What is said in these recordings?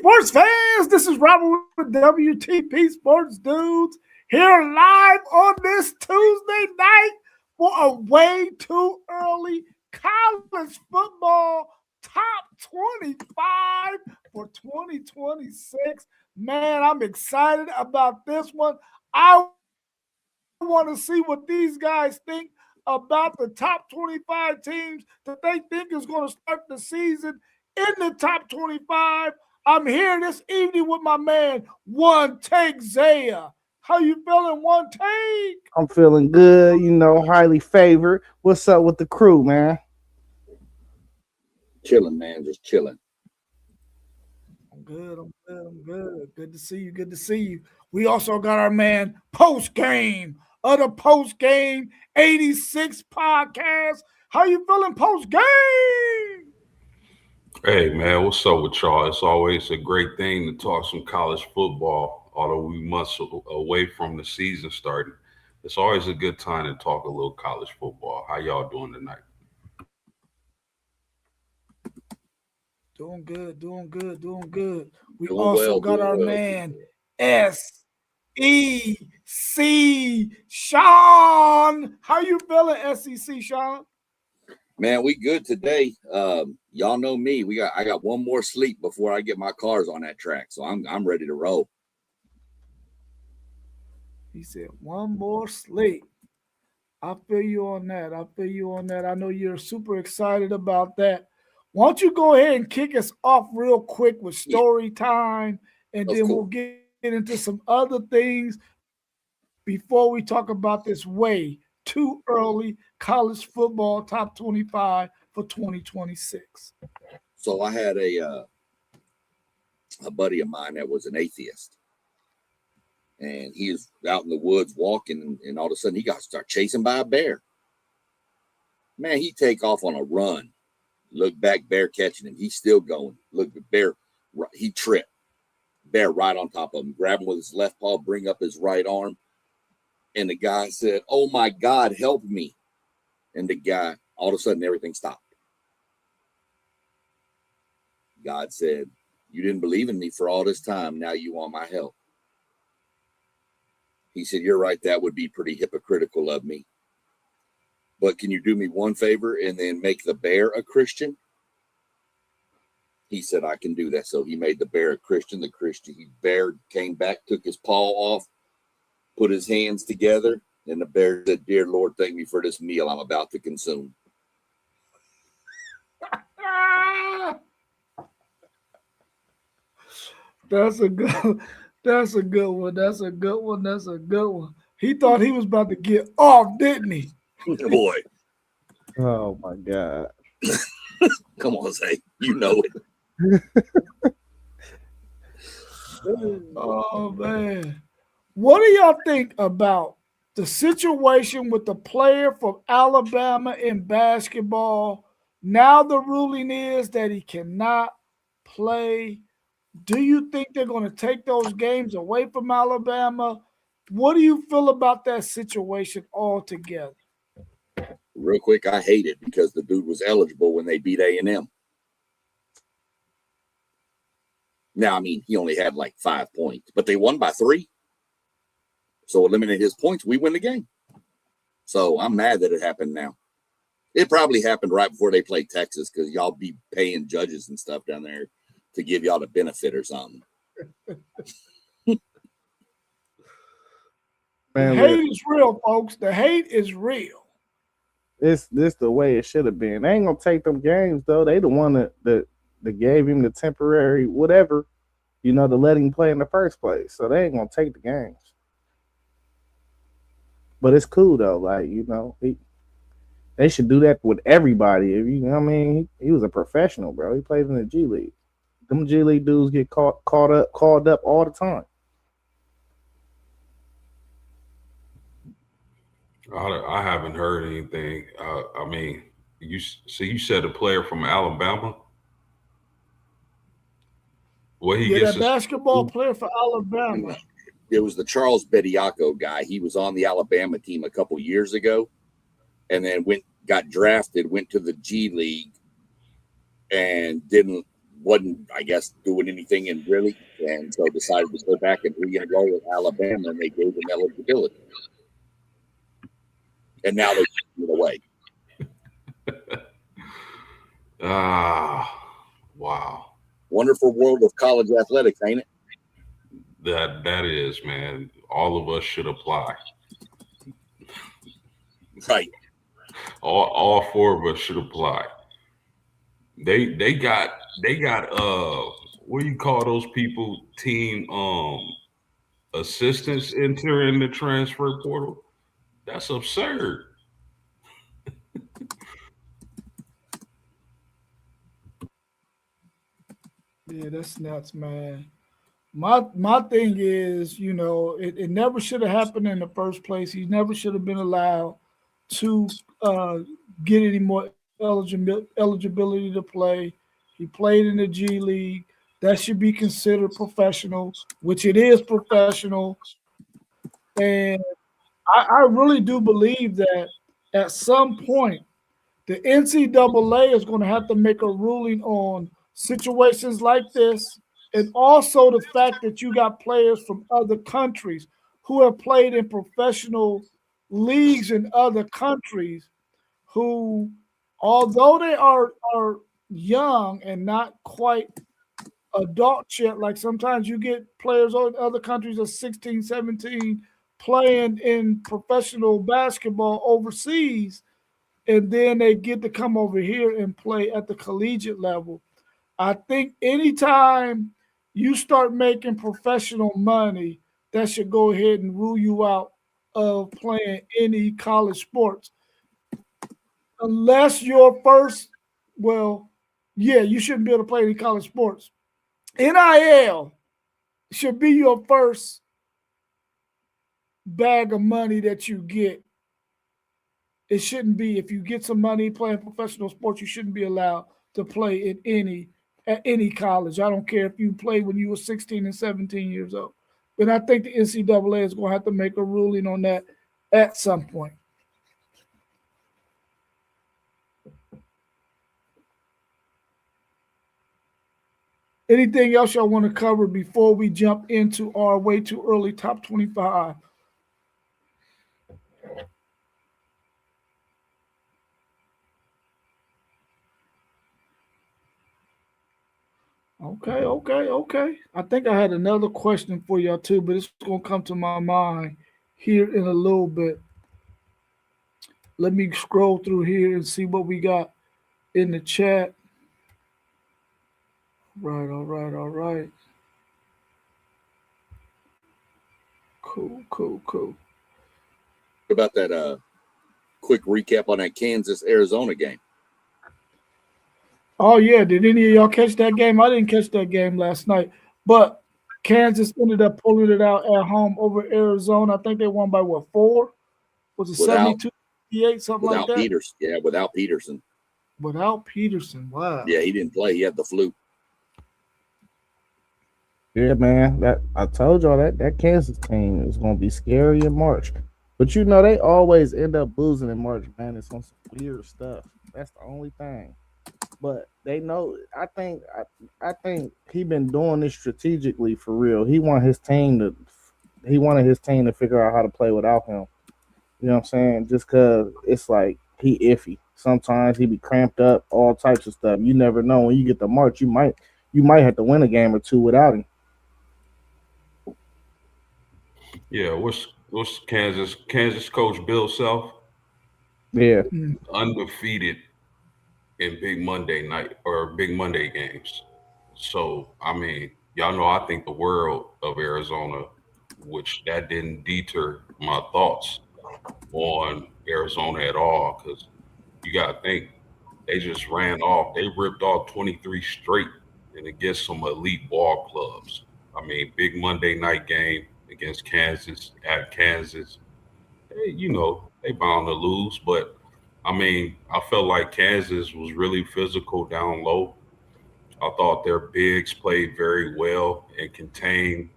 Sports fans, this is Robert with WTP Sports Dudes here live on this Tuesday night for a way too early college football top 25 for 2026. Man, I'm excited about this one. I want to see what these guys think about the top 25 teams that they think is going to start the season in the top 25. I'm here this evening with my man, One Take Zaya. How you feeling, One Take? I'm feeling good, highly favored. What's up with the crew, man? Chilling, man, just chilling. I'm good. Good to see you. We also got our man, Post Game of the Post Game 86 podcast. How you feeling, Post Game? Hey, man, what's up with y'all? It's always a great thing to talk some college football, although we months away from the season starting. It's always a good time to talk a little college football. How y'all doing tonight? Doing good. We also got our man, SEC Sean. How you feeling, SEC Sean? Man, we good today. Y'all know me. I got one more sleep before I get my cars on that track, so I'm ready to roll. He said one more sleep. I feel you on that. I know you're super excited about that. Why don't you go ahead and kick us off real quick with story time, and then we'll get into some other things before we talk about this way too early college football top 25 for 2026. So I had a buddy of mine that was an atheist, and he was out in the woods walking, and all of a sudden he got started chasing by a bear. Man, he take off on a run. Look back, bear catching him. He's still going. Look, the bear, he tripped. Bear right on top of him. Grab him with his left paw, bring up his right arm. And the guy said, "Oh my God, help me." And the guy, all of a sudden, everything stopped. God said, "You didn't believe in me for all this time. Now you want my help." He said, "You're right. That would be pretty hypocritical of me. But can you do me one favor and then make the bear a Christian?" He said, "I can do that." So he made the bear a Christian. The bear came back, took his paw off, put his hands together, and the bear said, "Dear Lord, thank me for this meal I'm about to consume." That's a good one. He thought he was about to get off, didn't he? Boy. Oh my God. Come on, Zay. You know it. Oh man. What do y'all think about the situation with the player from Alabama in basketball? Now the ruling is that he cannot play. Do you think they're going to take those games away from Alabama? What do you feel about that situation altogether? Real quick, I hate it because the dude was eligible when they beat A&M. Now, I mean, he only had like 5 points, but they won by 3. So eliminate his points, we win the game. So I'm mad that it happened now. It probably happened right before they played Texas because y'all be paying judges and stuff down there to give y'all the benefit or something. The hate is real, folks. The hate is real. This the way it should have been. They ain't gonna take them games though. They the one that gave him the temporary whatever, to let him play in the first place. So they ain't gonna take the games. But it's cool though. Like, they should do that with everybody. He was a professional, bro. He played in the G League. Them G League dudes get called up all the time. I haven't heard anything. You said a player from Alabama. A basketball player for Alabama. It was the Charles Bediako guy. He was on the Alabama team a couple years ago, and then got drafted, went to the G League, and wasn't, I guess, doing anything in really, and so decided to go back and re-enroll with Alabama, and they gave him eligibility. And now they're taking it away. Wow. Wonderful world of college athletics, ain't it? That is, man. All of us should apply. Right. All four of us should apply. They got what do you call those people? Team assistants entering the transfer portal. That's absurd. Yeah, that's nuts, man. My thing is, it never should have happened in the first place. He never should have been allowed to get any more eligibility to play. He played in the G League. That should be considered professional, which it is professional. And I really do believe that at some point, the NCAA is going to have to make a ruling on situations like this. And also the fact that you got players from other countries who have played in professional leagues in other countries who, although they are young and not quite adult yet, like sometimes you get players in other countries of 16, 17 playing in professional basketball overseas, and then they get to come over here and play at the collegiate level. I think anytime you start making professional money, that should go ahead and rule you out of playing any college sports. Unless your first, you shouldn't be able to play any college sports. NIL should be your first bag of money that you get. It shouldn't be, if you get some money playing professional sports, you shouldn't be allowed to play at any college. I don't care if you played when you were 16 and 17 years old. But I think the NCAA is going to have to make a ruling on that at some point. Anything else y'all want to cover before we jump into our way too early top 25? Okay. I think I had another question for y'all too, but it's going to come to my mind here in a little bit. Let me scroll through here and see what we got in the chat. Right, all right. Cool. What about that quick recap on that Kansas-Arizona game? Oh, yeah. Did any of y'all catch that game? I didn't catch that game last night. But Kansas ended up pulling it out at home over Arizona. I think they won by, 4? Was it 72-58, something like that? Without Peterson. Without Peterson, wow. Yeah, he didn't play. He had the flu. Yeah, man. That I told y'all that Kansas team is going to be scary in March. But they always end up losing in March, man. It's on some weird stuff. That's the only thing. But they know. I think he been doing this strategically for real. He wanted his team to figure out how to play without him. You know what I'm saying? Just because it's like he iffy. Sometimes he be cramped up, all types of stuff. You never know. When you get to March, you might have to win a game or two without him. Yeah, what's Kansas coach Bill Self? Yeah. Undefeated in Big Monday night or Big Monday games. So, I mean, y'all know I think the world of Arizona, which that didn't deter my thoughts on Arizona at all, because you got to think they just they ripped off 23 straight and against some elite ball clubs. I mean, big Monday night game against Kansas at Kansas. They bound to lose, but I mean, I felt like Kansas was really physical down low. I thought their bigs played very well and contained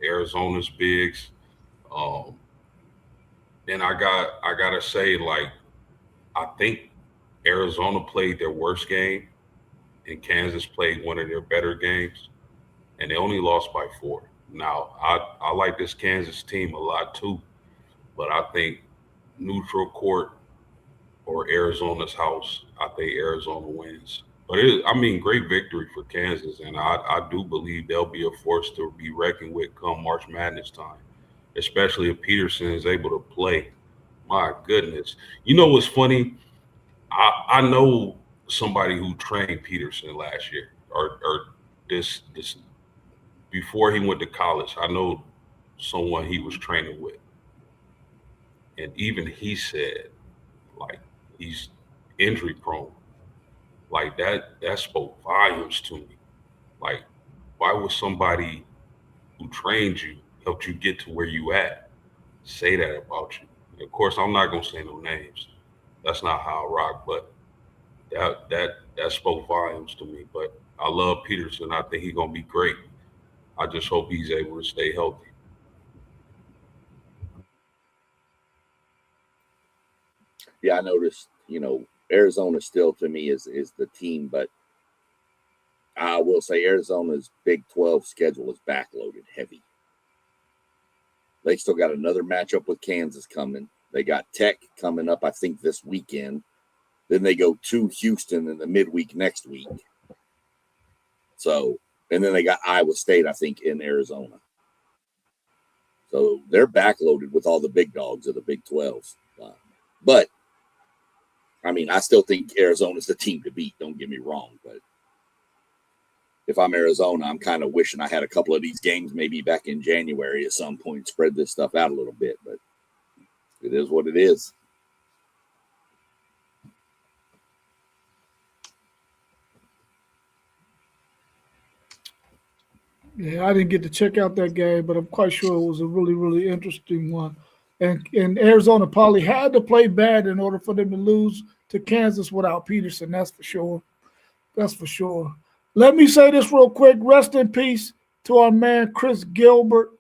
Arizona's bigs. Then I gotta say, like, I think Arizona played their worst game and Kansas played one of their better games, and they only lost by 4. Now, I like this Kansas team a lot too, but I think neutral court or Arizona's house, I think Arizona wins. But great victory for Kansas, and I do believe they'll be a force to be reckoned with come March Madness time, especially if Peterson is able to play. My goodness. You know what's funny? I know somebody who trained Peterson last year or this before he went to college. I know someone he was training with. And even he said, like, he's injury prone. Like that spoke volumes to me. Like, why would somebody who trained you, helped you get to where you at, say that about you? And of course, I'm not gonna say no names. That's not how I rock, but that spoke volumes to me. But I love Peterson. I think he's gonna be great. I just hope he's able to stay healthy. Yeah, I noticed, Arizona still to me is the team, but I will say Arizona's Big 12 schedule is backloaded heavy. They still got another matchup with Kansas coming. They got Tech coming up, I think, this weekend. Then they go to Houston in the midweek next week. So, and then they got Iowa State, I think, in Arizona. So they're backloaded with all the big dogs of the Big 12s. But I still think Arizona's the team to beat. Don't get me wrong. But if I'm Arizona, I'm kind of wishing I had a couple of these games maybe back in January at some point, spread this stuff out a little bit. But it is what it is. Yeah, I didn't get to check out that game, but I'm quite sure it was a really, really interesting one. And Arizona probably had to play bad in order for them to lose to Kansas without Peterson. That's for sure. That's for sure. Let me say this real quick. Rest in peace to our man, Chris Gilbert,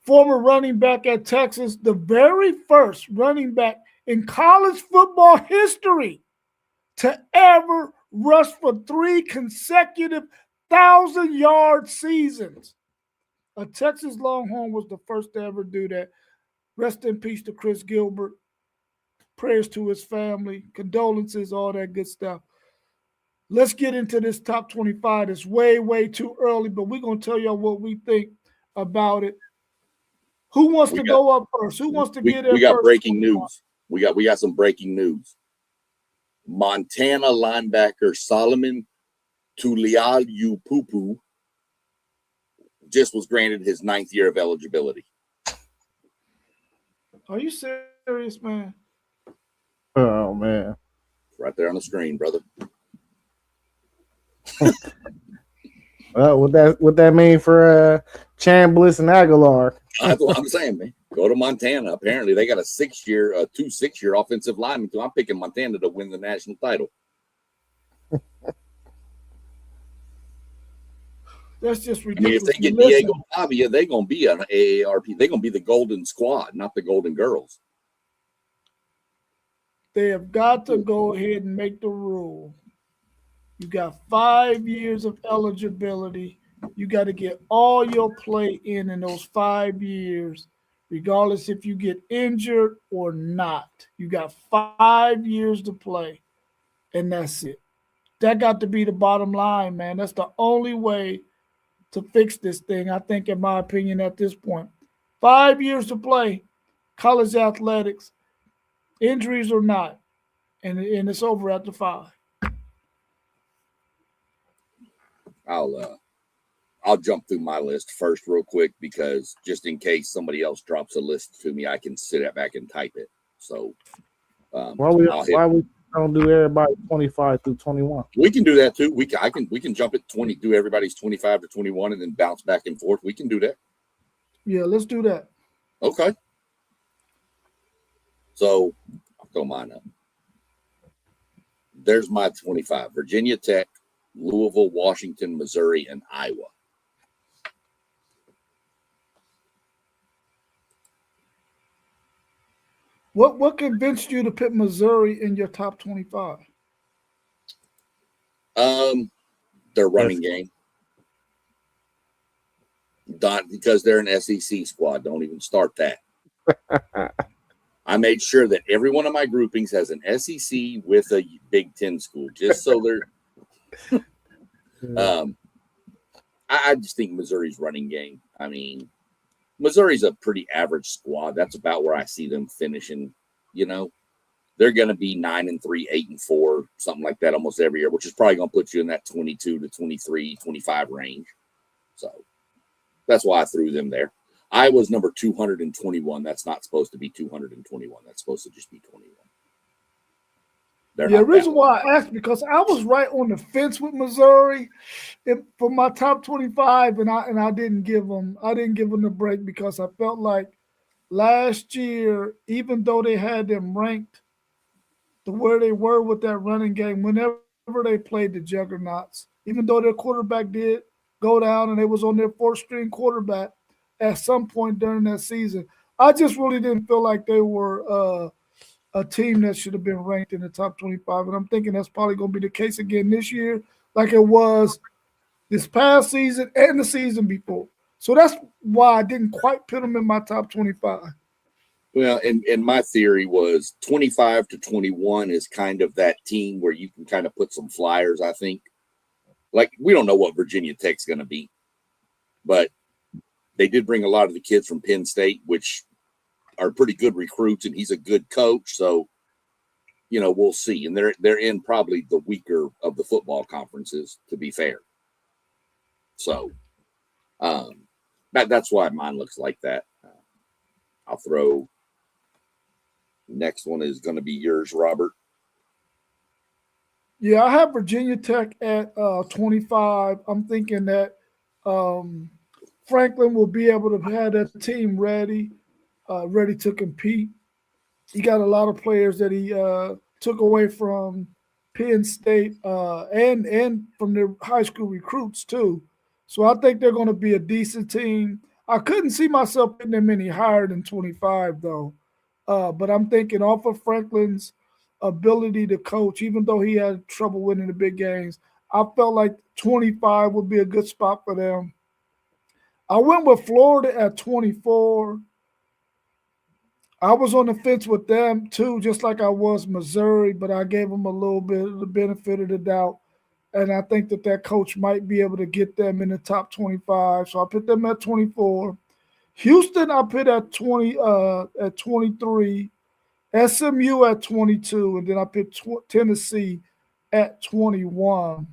former running back at Texas, the very first running back in college football history to ever rush for 3 consecutive 1,000-yard seasons. A Texas Longhorn was the first to ever do that. Rest in peace to Chris Gilbert. Prayers to his family, condolences, all that good stuff. Let's get into this top 25. It's way, way too early, but we're going to tell y'all what we think about it. Who wants to go up first? Who wants to get in first? We got breaking news. We got some breaking news. Montana linebacker Solomon Tuliaupupu just was granted his 9th year of eligibility. Are you serious, man? Oh man, right there on the screen, brother. Well, what that mean for Chambliss and Aguilar? That's what I'm saying, man. Go to Montana. Apparently, they got a 2 6-year offensive linemen. So I'm picking Montana to win the national title. That's just ridiculous. If they get Diego Pavia, they're going to be an AARP. They're going to be the Golden Squad, not the Golden Girls. They have got to go ahead and make the rule. You got 5 years of eligibility. You got to get all your play in those 5 years, regardless if you get injured or not. You got 5 years to play, and that's it. That got to be the bottom line, man. That's the only way to fix this thing, I think, in my opinion, at this point. 5 years to play, college athletics, injuries or not, and it's over after 5. I'll jump through my list first real quick because just in case somebody else drops a list to me, I can sit back and type it. So why we don't do everybody 25 through 21? We can do that too. We can jump at 20, do everybody's 25 to 21, and then bounce back and forth. We can do that. Yeah, let's do that. Okay. So I'll throw mine up. There's my 25. Virginia Tech, Louisville, Washington, Missouri, and Iowa. What convinced you to put Missouri in your top 25? Their running game. Because they're an SEC squad. Don't even start that. I made sure that every one of my groupings has an SEC with a Big Ten school, just so they're. I just think Missouri's running game. I mean, Missouri's a pretty average squad. That's about where I see them finishing. You know, they're going to be 9-3, 8-4, something like that almost every year, which is probably going to put you in that 22 to 23, 25 range. So that's why I threw them there. Iowa's number 221. That's not supposed to be 221. That's supposed to just be 21. The reason why I asked, because I was right on the fence with Missouri for my top 25, and I didn't give them the break because I felt like last year, even though they had them ranked to where they were with that running game, whenever they played the juggernauts, even though their quarterback did go down and they was on their fourth-string quarterback at some point during that season, I just really didn't feel like they were a team that should have been ranked in the top 25. And I'm thinking that's probably going to be the case again this year, like it was this past season and the season before. So that's why I didn't quite put them in my top 25. Well, and my theory was 25 to 21 is kind of that team where you can kind of put some flyers, I think. Like, we don't know what Virginia Tech's going to be, but they did bring a lot of the kids from Penn State, which are pretty good recruits, and he's a good coach. So, you know, we'll see. And they're in probably the weaker of the football conferences, to be fair. So, that's why mine looks like that. I'll throw. Next one is going to be yours, Robert. Yeah, I have Virginia Tech at 25. I'm thinking that Franklin will be able to have that team ready to compete. He got a lot of players that he took away from Penn State and from their high school recruits too. So I think they're going to be a decent team. I couldn't see myself putting them any higher than 25 though. But I'm thinking off of Franklin's ability to coach, even though he had trouble winning the big games, I felt like 25 would be a good spot for them. I went with Florida at 24. I was on the fence with them too, just like I was Missouri, but I gave them a little bit of the benefit of the doubt. And I think that coach might be able to get them in the top 25. So I put them at 24. Houston, I put at 23. SMU at 22, and then I picked Tennessee at 21.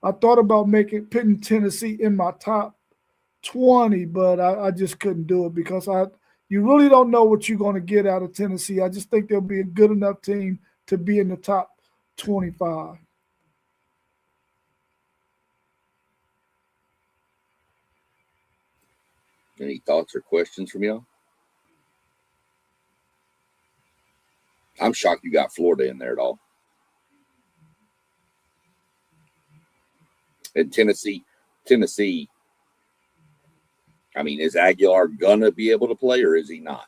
I thought about putting Tennessee in my top 20, but I just couldn't do it because you really don't know what you're going to get out of Tennessee. I just think they'll be a good enough team to be in the top 25. Any thoughts or questions from y'all? I'm shocked you got Florida in there at all. And Tennessee, I mean, is Aguilar gonna be able to play or is he not?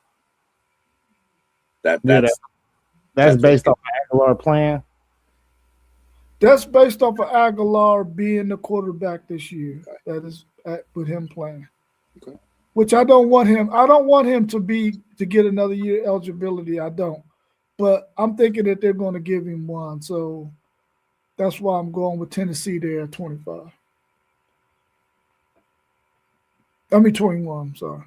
That's based off Aguilar playing. That's based off of Aguilar being the quarterback this year. Okay. That is with him playing. Okay. Which I don't want him. I don't want him to get another year eligibility. I don't. But I'm thinking that they're going to give him one. So that's why I'm going with Tennessee there at 25. 21, sorry.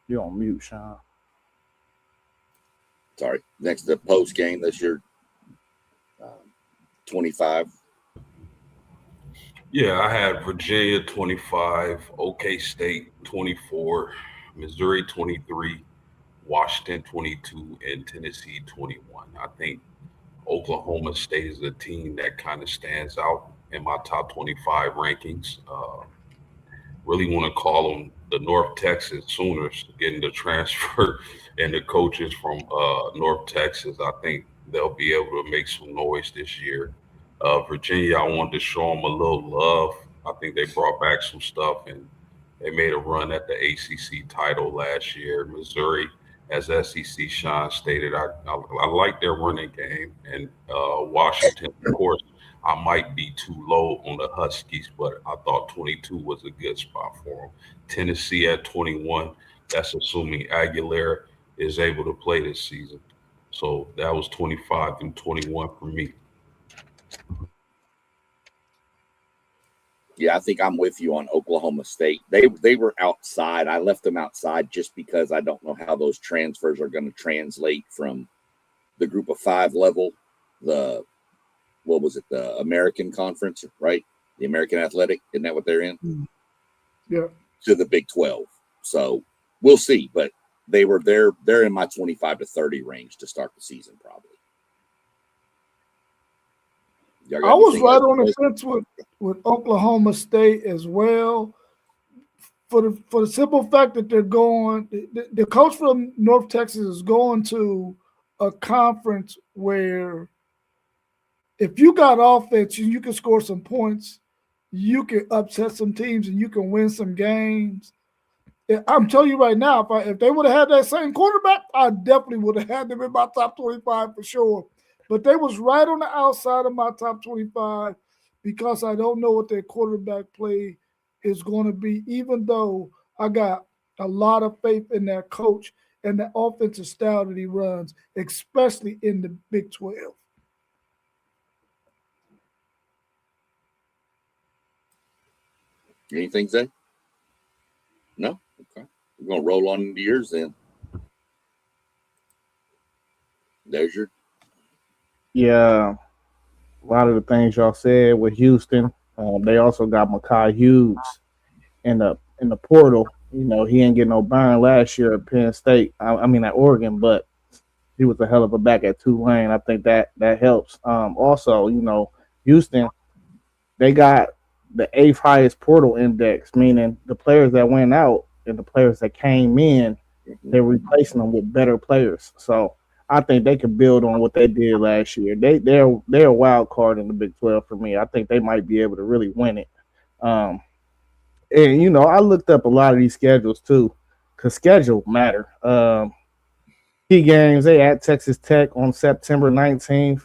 You're on mute, Sean. Sorry. Next, the post game, that's your 25. Yeah, I had Virginia 25, OK State 24, Missouri 23, Washington 22, and Tennessee 21. I think Oklahoma State is a team that kind of stands out in my top 25 rankings. Really want to call them the North Texas Sooners, getting the transfer and the coaches from North Texas. I think they'll be able to make some noise this year. Virginia, I wanted to show them a little love. I think they brought back some stuff, and They made a run at the ACC title last year. Missouri, as SEC Sean stated, I like their running game. And Washington, of course, I might be too low on the Huskies, but I thought 22 was a good spot for them. Tennessee at 21, that's assuming Aguilera is able to play this season. So that was 25 and 21 for me. Yeah, I think I'm with you on Oklahoma State. They were outside. I left them outside just because I don't know how those transfers are going to translate from the group of 5 level, the American Conference, right? The American Athletic, isn't that what they're in? Yeah. To the Big 12. So we'll see, but they're in my 25 to 30 range to start the season probably. I was right on the fence with Oklahoma State as well, for the simple fact that they're going. The coach from North Texas is going to a conference where if you got offense and you can score some points, you can upset some teams and you can win some games. I'm telling you right now, if they would have had that same quarterback, I definitely would have had them in my top 25 for sure. But they was right on the outside of my top 25 because I don't know what their quarterback play is going to be, even though I got a lot of faith in that coach and the offensive style that he runs, especially in the Big 12. Anything, Zay? No? Okay. We're going to roll on into yours then. There's your. Yeah, a lot of the things y'all said with Houston. They also got Mekhi Hughes in the portal. You know, he ain't getting no burn last year at Penn State. I mean at Oregon, but he was a hell of a back at Tulane. I think that helps. Also, you know, Houston, they got the 8th highest portal index, meaning the players that went out and the players that came in, they're replacing them with better players. So I think they can build on what they did last year. They're a wild card in the Big 12 for me. I think they might be able to really win it. And you know, I looked up a lot of these schedules too, because schedule matter. Key games, they at Texas Tech on September 19th,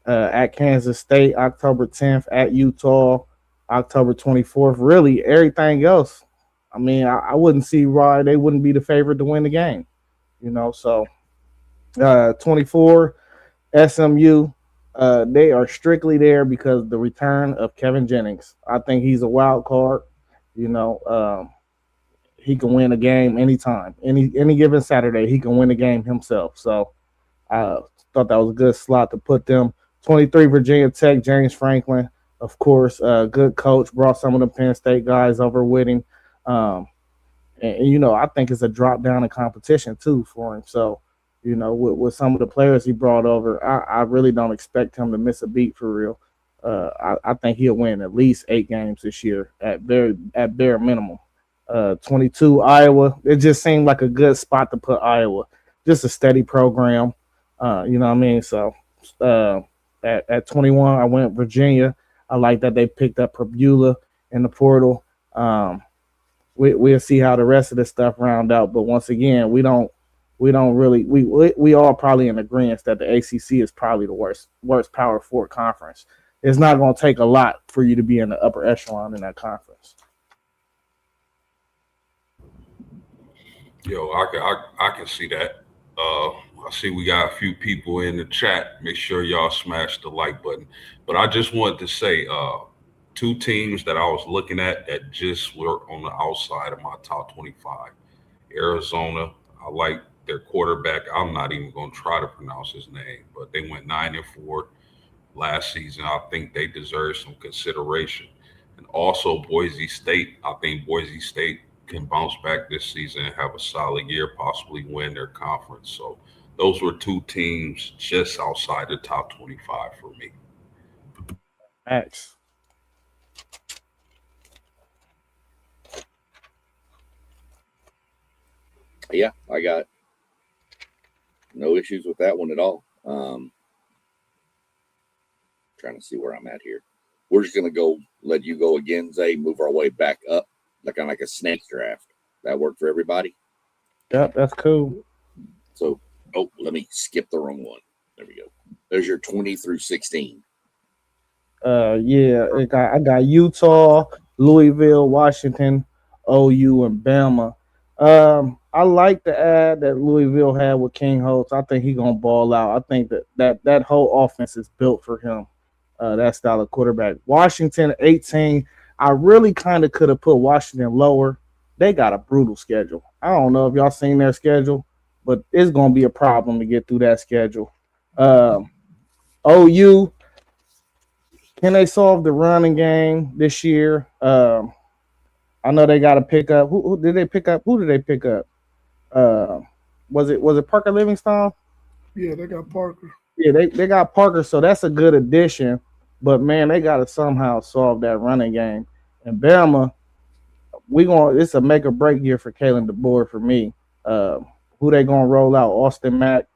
at Kansas State October 10th, at Utah October 24th. Really, everything else, I mean, I wouldn't see why they wouldn't be the favorite to win the game. You know, so 24 SMU, they are strictly there because of the return of Kevin Jennings. I think he's a wild card. You know, he can win a game anytime, any given Saturday. He can win a game himself. So I thought that was a good slot to put them. 23 Virginia Tech, James Franklin, of course, good coach, brought some of the Penn State guys over with him. And you know, I think it's a drop down in competition too for him. So, you know, with some of the players he brought over, I really don't expect him to miss a beat for real. I think he'll win at least 8 games this year at bare minimum. 22 Iowa, it just seemed like a good spot to put Iowa. Just a steady program, you know what I mean? So at 21, I went Virginia. I like that they picked up Prbula in the portal. We'll see how the rest of this stuff round out. But once again, we all probably in agreement that the ACC is probably the worst Power 4 conference. It's not going to take a lot for you to be in the upper echelon in that conference. Yo, I can see that. I see we got a few people in the chat. Make sure y'all smash the like button. But I just wanted to say 2 teams that I was looking at that just were on the outside of my top 25. Arizona, I like their quarterback. I'm not even going to try to pronounce his name, but they went 9-4 last season. I think they deserve some consideration. And also Boise State. I think Boise State can bounce back this season and have a solid year, possibly win their conference. So those were 2 teams just outside the top 25 for me. Max. Yeah, I got no issues with that one at all. Trying to see where I'm at here. We're just going to let you go again, Zay, move our way back up like a snake draft. That worked for everybody. Yep, that's cool. So, let me skip the wrong one. There we go. There's your 20 through 16. Yeah, I got Utah, Louisville, Washington, OU, and Bama. I like the ad that Louisville had with King Holtz. I think he's gonna ball out. I think that whole offense is built for him. That style of quarterback. Washington 18. I really kind of could have put Washington lower. They got a brutal schedule. I don't know if y'all seen their schedule, but it's gonna be a problem to get through that schedule. OU. Can they solve the running game this year? I know they got to pick up. Who did they pick up? Who did they pick up? Was it Parker Livingstone? Yeah, they got Parker. Yeah, they got Parker, so that's a good addition. But man, they got to somehow solve that running game. And Bama, it's a make or break year for Kalen DeBoer for me. Who they gonna roll out? Austin Mack,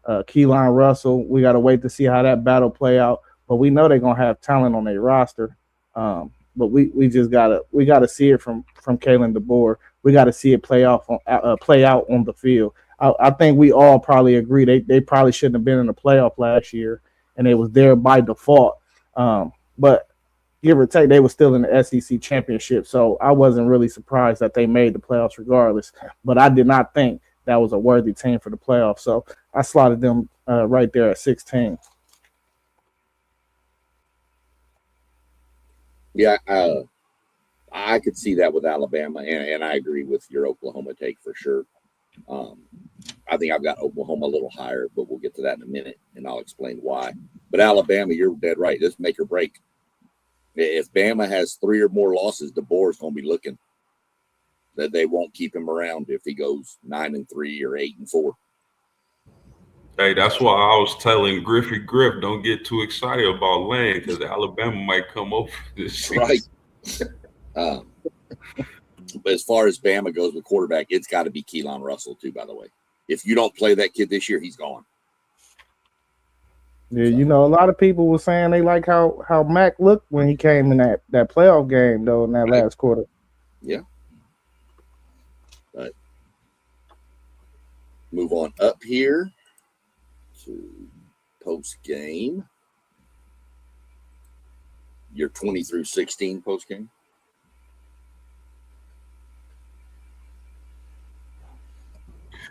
Keelan Russell. We got to wait to see how that battle play out. But we know they're gonna have talent on their roster. But we just gotta see it from Kalen DeBoer. We gotta see it play out on the field. I think we all probably agree they probably shouldn't have been in the playoff last year, and they was there by default. But give or take, they were still in the SEC championship, so I wasn't really surprised that they made the playoffs regardless. But I did not think that was a worthy team for the playoffs, so I slotted them right there at 16. Yeah, I could see that with Alabama, and I agree with your Oklahoma take for sure. I think I've got Oklahoma a little higher, but we'll get to that in a minute, and I'll explain why. But Alabama, you're dead right. This make or break. If Bama has 3 or more losses, DeBoer's going to be looking. That they won't keep him around if he goes 9-3 or 8-4. Hey, that's why I was telling Griff, don't get too excited about Lane because Alabama might come over this season. Right. But as far as Bama goes with quarterback, it's got to be Keelan Russell too, by the way. If you don't play that kid this year, he's gone. Yeah, you know, a lot of people were saying they like how Mac looked when he came in that playoff game, though, in that last quarter. Yeah. But move on up here to post game. Your 20 through 16 post game.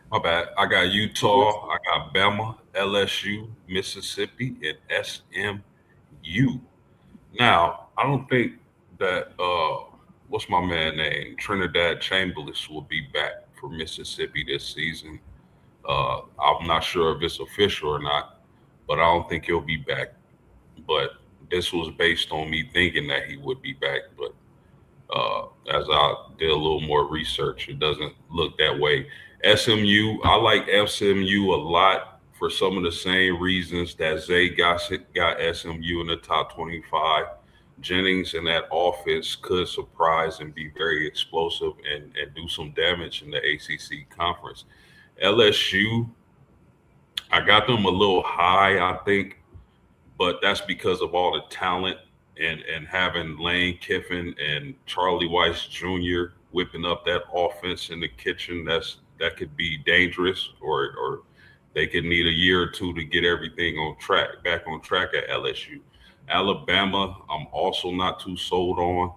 My bad. I got Utah, I got Bama, LSU, Mississippi, and SMU. Now, I don't think that what's my man name? Trinidad Chamberlain will be back for Mississippi this season. I'm not sure if it's official or not, but I don't think he'll be back. But this was based on me thinking that he would be back. But as I did a little more research, it doesn't look that way. SMU, I like SMU a lot for some of the same reasons that Zay got SMU in the top 25. Jennings and that offense could surprise and be very explosive and do some damage in the ACC conference. LSU, I got them a little high, I think, but that's because of all the talent and having Lane Kiffin and Charlie Weiss Jr. whipping up that offense in the kitchen. That could be dangerous, or they could need a year or two to get everything back on track at LSU. Alabama, I'm also not too sold on,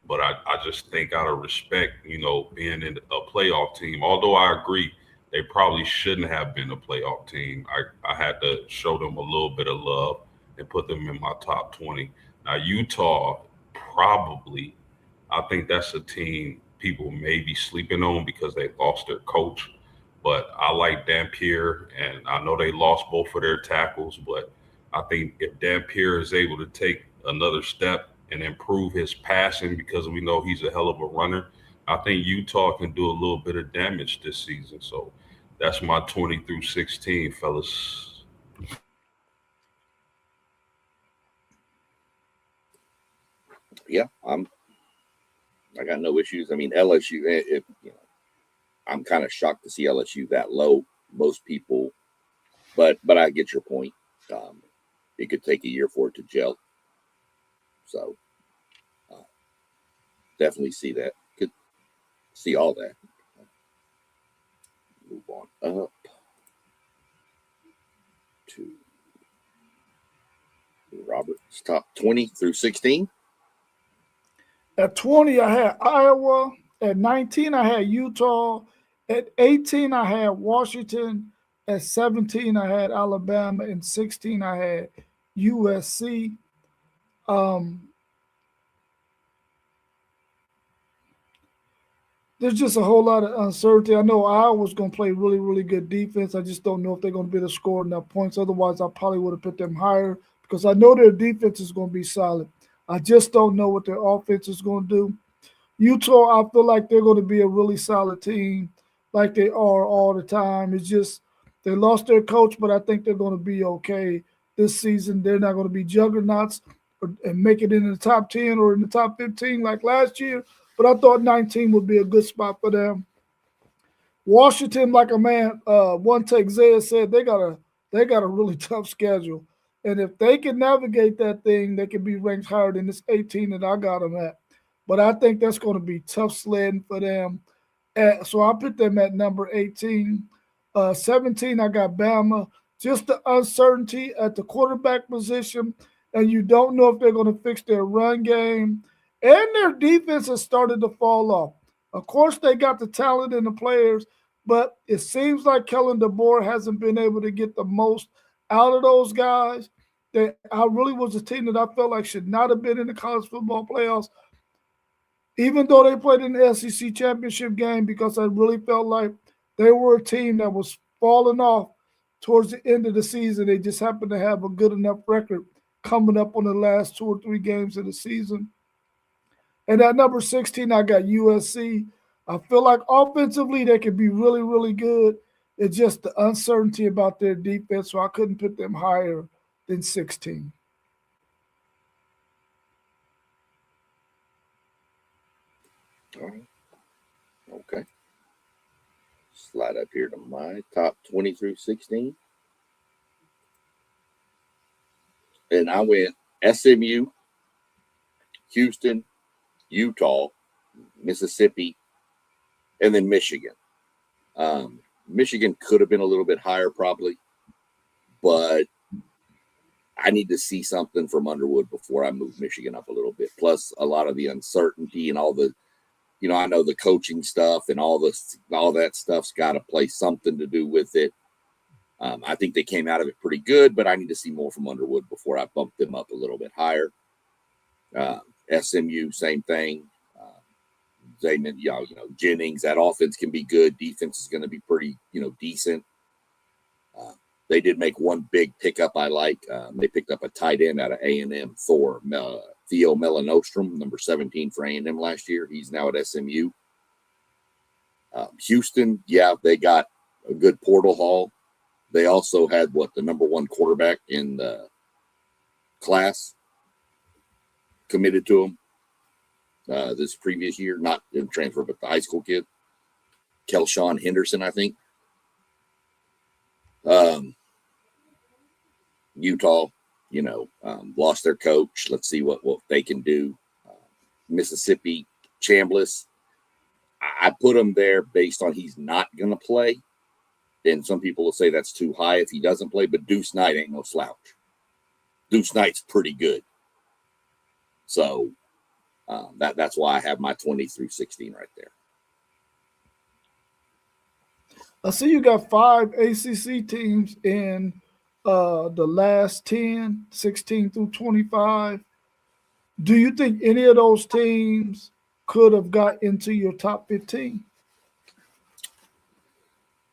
but I just think out of respect, being in a playoff team, although I agree they probably shouldn't have been a playoff team, I had to show them a little bit of love and put them in my top 20. Now, Utah, probably, I think that's a team people may be sleeping on because they lost their coach. But I like Dampier, and I know they lost both of their tackles, but I think if Dampier is able to take another step and improve his passing, because we know he's a hell of a runner, I think Utah can do a little bit of damage this season. So that's my 20 through 16, fellas. Yeah, I got no issues. I mean, LSU, I'm kind of shocked to see LSU that low. Most people, but I get your point. It could take a year for it to gel. So definitely see that. see all that. Move on up to Robert's top 20 through 16. At 20, I had Iowa. At 19, I had Utah. At 18, I had Washington. At 17, I had Alabama. And 16, I had USC. There's just a whole lot of uncertainty. I know Iowa's going to play really, really good defense. I just don't know if they're going to be able to score enough points. Otherwise, I probably would have put them higher because I know their defense is going to be solid. I just don't know what their offense is going to do. Utah, I feel like they're going to be a really solid team like they are all the time. It's just they lost their coach, but I think they're going to be okay this season. They're not going to be juggernauts and make it in the top 10 or in the top 15 like last year. But I thought 19 would be a good spot for them. Washington, like a man, one take Zaya said, they got a really tough schedule. And if they can navigate that thing, they can be ranked higher than this 18 that I got them at. But I think that's going to be tough sledding for them. So I put them at number 18. 17, I got Bama. Just the uncertainty at the quarterback position, and you don't know if they're going to fix their run game. And their defense has started to fall off. Of course, they got the talent and the players, but it seems like Kellen DeBoer hasn't been able to get the most out of those guys. I really was a team that I felt like should not have been in the college football playoffs, even though they played in the SEC championship game, because I really felt like they were a team that was falling off towards the end of the season. They just happened to have a good enough record coming up on the last 2 or 3 games of the season. And at number 16, I got USC. I feel like offensively they could be really, really good. It's just the uncertainty about their defense, so I couldn't put them higher than 16. All right. Okay. Slide up here to my top 20 through 16. And I went SMU, Houston, Utah, Mississippi, and then Michigan. Michigan could have been a little bit higher probably, but I need to see something from Underwood before I move Michigan up a little bit. Plus a lot of the uncertainty and all the, I know the coaching stuff and all that stuff's got to play something to do with it. I think they came out of it pretty good, but I need to see more from Underwood before I bump them up a little bit higher. SMU, same thing. Jennings, that offense can be good. Defense is going to be pretty, decent. They did make one big pickup I like. They picked up a tight end out of A&M, Theo Melanostrom, number 17 for A&M last year. He's now at SMU. Houston, they got a good portal haul. They also had the number 1 quarterback in the class committed to him this previous year, not in transfer, but the high school kid, Kelshawn Henderson, I think. Utah, lost their coach. Let's see what they can do. Mississippi, Chambliss, I put him there based on he's not going to play. And some people will say that's too high if he doesn't play, but Deuce Knight ain't no slouch. Deuce Knight's pretty good. So that's why I have my 20 through 16 right there. I see you got 5 ACC teams in the last 10, 16 through 25. Do you think any of those teams could have got into your top 15?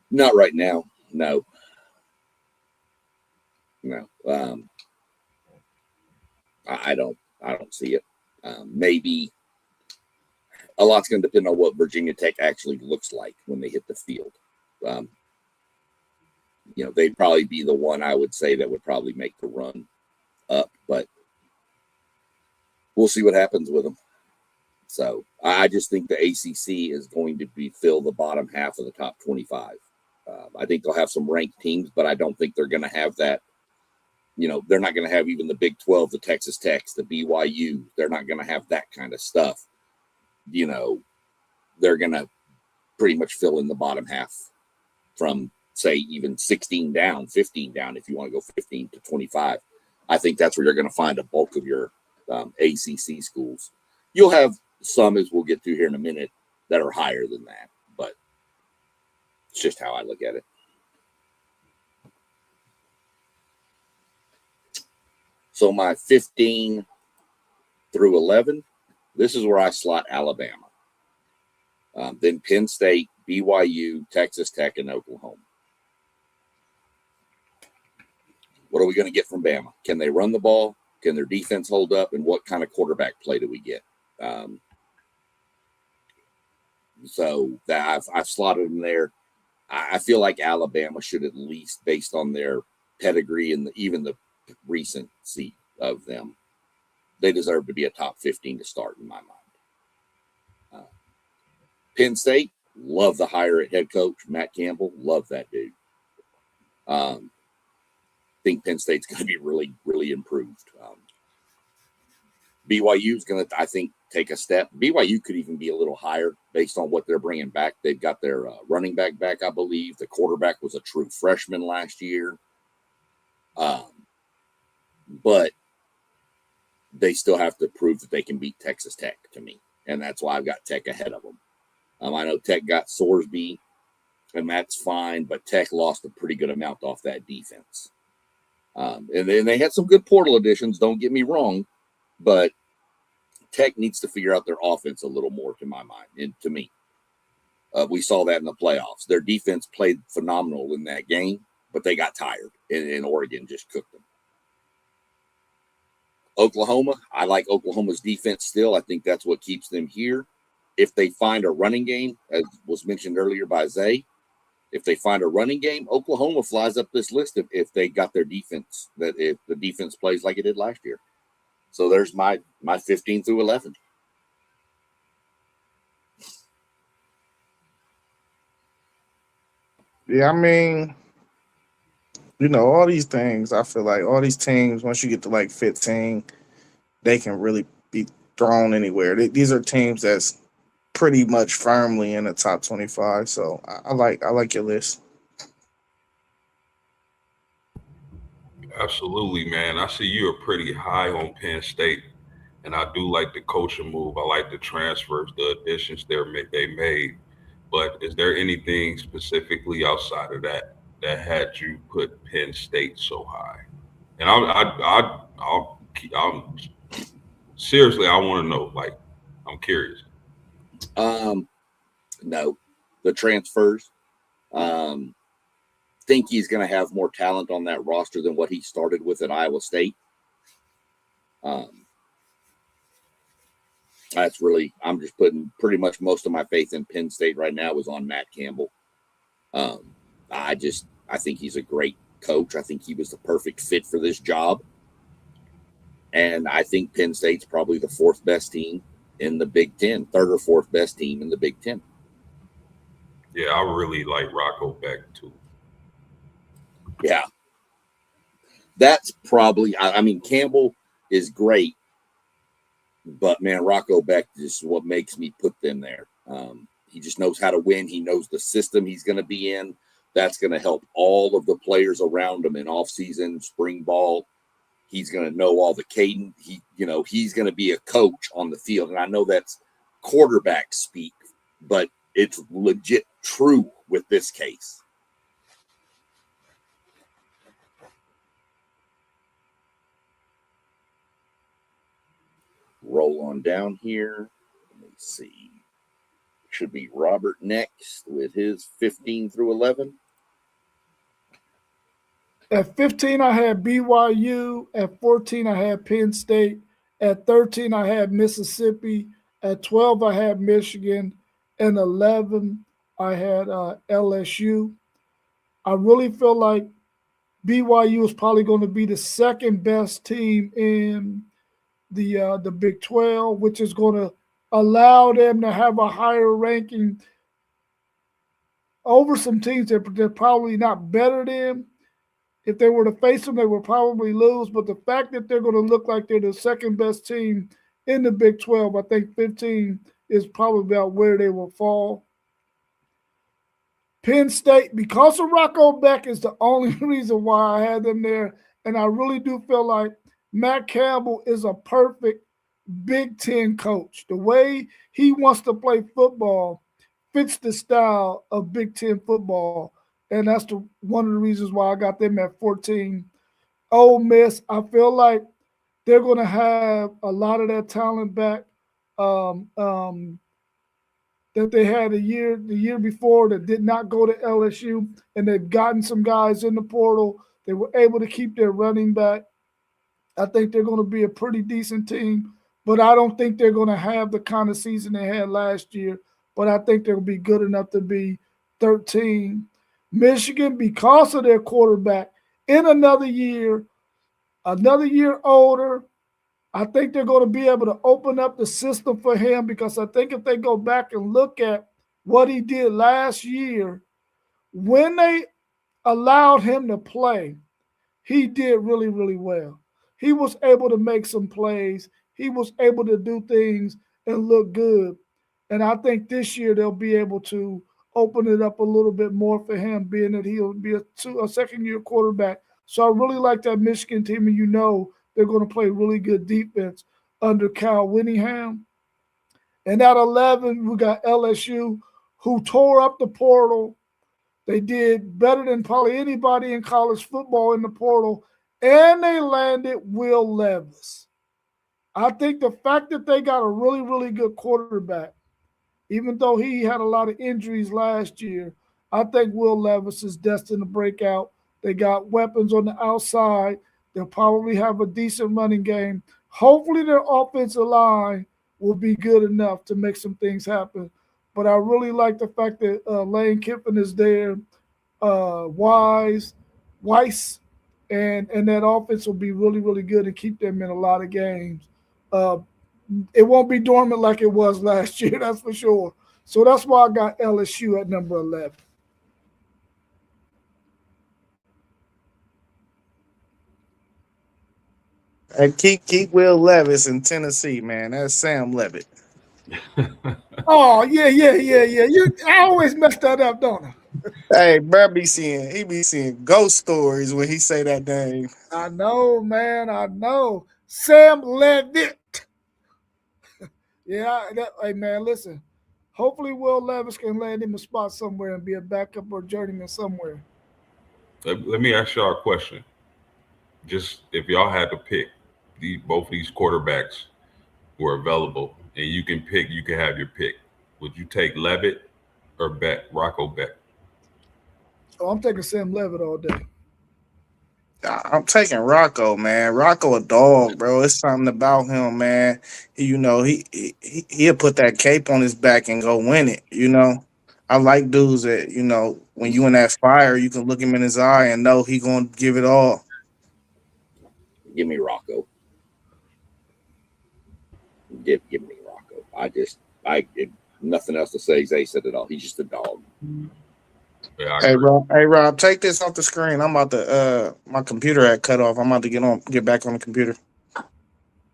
Not right now. No. I don't see it. Maybe a lot's going to depend on what Virginia Tech actually looks like when they hit the field. They'd probably be the one I would say that would probably make the run up, but we'll see what happens with them. So I just think the ACC is going to fill the bottom half of the top 25. I think they'll have some ranked teams, but I don't think they're going to have that. They're not going to have even the Big 12, the Texas Techs, the BYU. They're not going to have that kind of stuff. They're going to pretty much fill in the bottom half from, say, even 16 down, 15 down, if you want to go 15 to 25. I think that's where you're going to find a bulk of your ACC schools. You'll have some, as we'll get to here in a minute, that are higher than that, but it's just how I look at it. So my 15 through 11, this is where I slot Alabama. Then Penn State, BYU, Texas Tech, and Oklahoma. What are we going to get from Bama? Can they run the ball? Can their defense hold up? And what kind of quarterback play do we get? So that I've slotted them there. I feel like Alabama should, at least based on their pedigree and even the recency of them, they deserve to be a top 15 to start in my mind. Penn State, love the hire at head coach, Matt Campbell. Love that dude. Think Penn State's going to be really, really improved. BYU is going to, I think, take a step. BYU could even be a little higher based on what they're bringing back. They've got their running back, I believe. The quarterback was a true freshman last year. But they still have to prove that they can beat Texas Tech to me. And that's why I've got Tech ahead of them. I know Tech got Sorsby, and that's fine, but Tech lost a pretty good amount off that defense. And then they had some good portal additions, don't get me wrong, but Tech needs to figure out their offense a little more, to my mind, and to me. We saw that in the playoffs. Their defense played phenomenal in that game, but they got tired, and Oregon just cooked them. Oklahoma, I like Oklahoma's defense still. I think that's what keeps them here. If they find a running game, as was mentioned earlier by Zay, if they find a running game, Oklahoma flies up this list if they got their defense, that if the defense plays like it did last year. So there's my 15 through 11. Yeah, I mean, you know, all these things, I feel like all these teams, once you get to like 15, they can really be thrown anywhere. These are teams that's pretty much firmly in the top 25. So I like your list. Absolutely, man. I see you are pretty high on Penn State, and I do like the coaching move. I like the transfers, the additions they made. But is there anything specifically outside of that had you put Penn State so high? And I'm seriously, I want to know. Like, I'm curious. No, the transfers. Think he's going to have more talent on that roster than what he started with at Iowa State. That's really, I'm just putting pretty much most of my faith in Penn State right now is on Matt Campbell. I think he's a great coach. I think he was the perfect fit for this job. And I think Penn State's probably the fourth best team in the Big Ten, third or fourth best team in the Big Ten. Yeah, I really like Rocco Beck too. Yeah. That's probably, I mean, Campbell is great, but man, Rocco Beck is what makes me put them there. He just knows how to win. He knows the system he's going to be in. That's going to help all of the players around him in offseason, spring ball. He's going to know all the cadence. He's going to be a coach on the field. And I know that's quarterback speak, but it's legit true with this case. Roll on down here. Let me see. Should be Robert next with his 15 through 11. At 15, I had BYU. At 14, I had Penn State. At 13, I had Mississippi. At 12, I had Michigan. And 11, I had LSU. I really feel like BYU is probably going to be the second best team in the Big 12, which is going to allow them to have a higher ranking over some teams that they're probably not better than. If they were to face them, they would probably lose. But the fact that they're going to look like they're the second best team in the Big 12, I think 15 is probably about where they will fall. Penn State, because of Rocco Beck, is the only reason why I had them there. And I really do feel like Matt Campbell is a perfect Big Ten coach. The way he wants to play football fits the style of Big Ten football. And that's one of the reasons why I got them at 14. Ole Miss, I feel like they're going to have a lot of that talent back that they had the year before that did not go to LSU, and they've gotten some guys in the portal. They were able to keep their running back. I think they're going to be a pretty decent team, but I don't think they're going to have the kind of season they had last year, but I think they'll be good enough to be 13. Michigan, because of their quarterback, in another year older, I think they're going to be able to open up the system for him, because I think if they go back and look at what he did last year, when they allowed him to play, he did really, really well. He was able to make some plays. He was able to do things and look good. And I think this year they'll be able to open it up a little bit more for him, being that he'll be a second-year quarterback. So I really like that Michigan team, and they're going to play really good defense under Cal Whittingham. And at 11, we got LSU, who tore up the portal. They did better than probably anybody in college football in the portal, and they landed Will Levis. I think the fact that they got a really, really good quarterback, even though he had a lot of injuries last year, I think Will Levis is destined to break out. They got weapons on the outside. They'll probably have a decent running game. Hopefully their offensive line will be good enough to make some things happen. But I really like the fact that Lane Kiffin is there, Weiss, and that offense will be really, really good and keep them in a lot of games. It won't be dormant like it was last year, that's for sure. So that's why I got LSU at number 11. And keep Will Levis in Tennessee, man. That's Sam Levitt. Oh, yeah. I always mess that up, don't I? Hey, bro, he be seeing ghost stories when he say that name. I know, man. I know. Sam Levitt. Yeah, hey, man, listen. Hopefully Will Levis can land him a spot somewhere and be a backup or journeyman somewhere. Let me ask y'all a question. Just if y'all had to pick both these quarterbacks who are available, and you can have your pick, would you take Levitt or Rocco Beck? Oh, I'm taking Sam Levitt all day. I'm taking Rocco, man. Rocco a dog, bro. It's something about him, man. He'll put that cape on his back and go win it, I like dudes that, when you in that fire, you can look him in his eye and know he gonna give it all. Give me Rocco. Give me Rocco. Nothing else to say. Zay said it all. He's just a dog. Yeah, Hey Rob, take this off the screen. I'm about to my computer had cut off. I'm about to get back on the computer.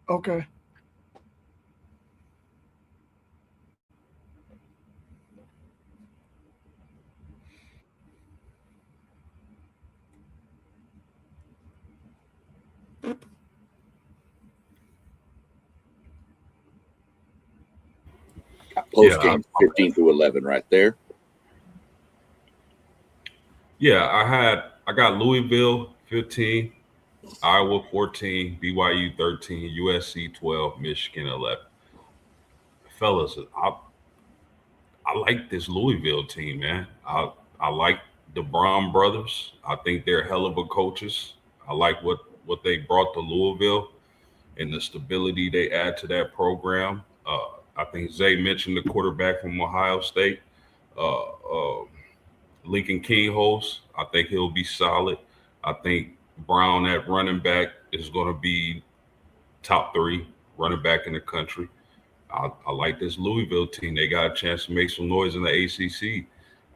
Okay. Post game 15 through 11 right there. Yeah, I got Louisville 15, Iowa 14, BYU 13, USC 12, Michigan 11. Fellas, I like this Louisville team, man. I like the Brown brothers. I think they're hell of a coaches. I like what they brought to Louisville and the stability they add to that program. I think Zay mentioned the quarterback from Ohio State, Lincoln Kingholz. I think he'll be solid. I think Brown at running back is going to be top 3 running back in the country. I like this Louisville team. They got a chance to make some noise in the ACC.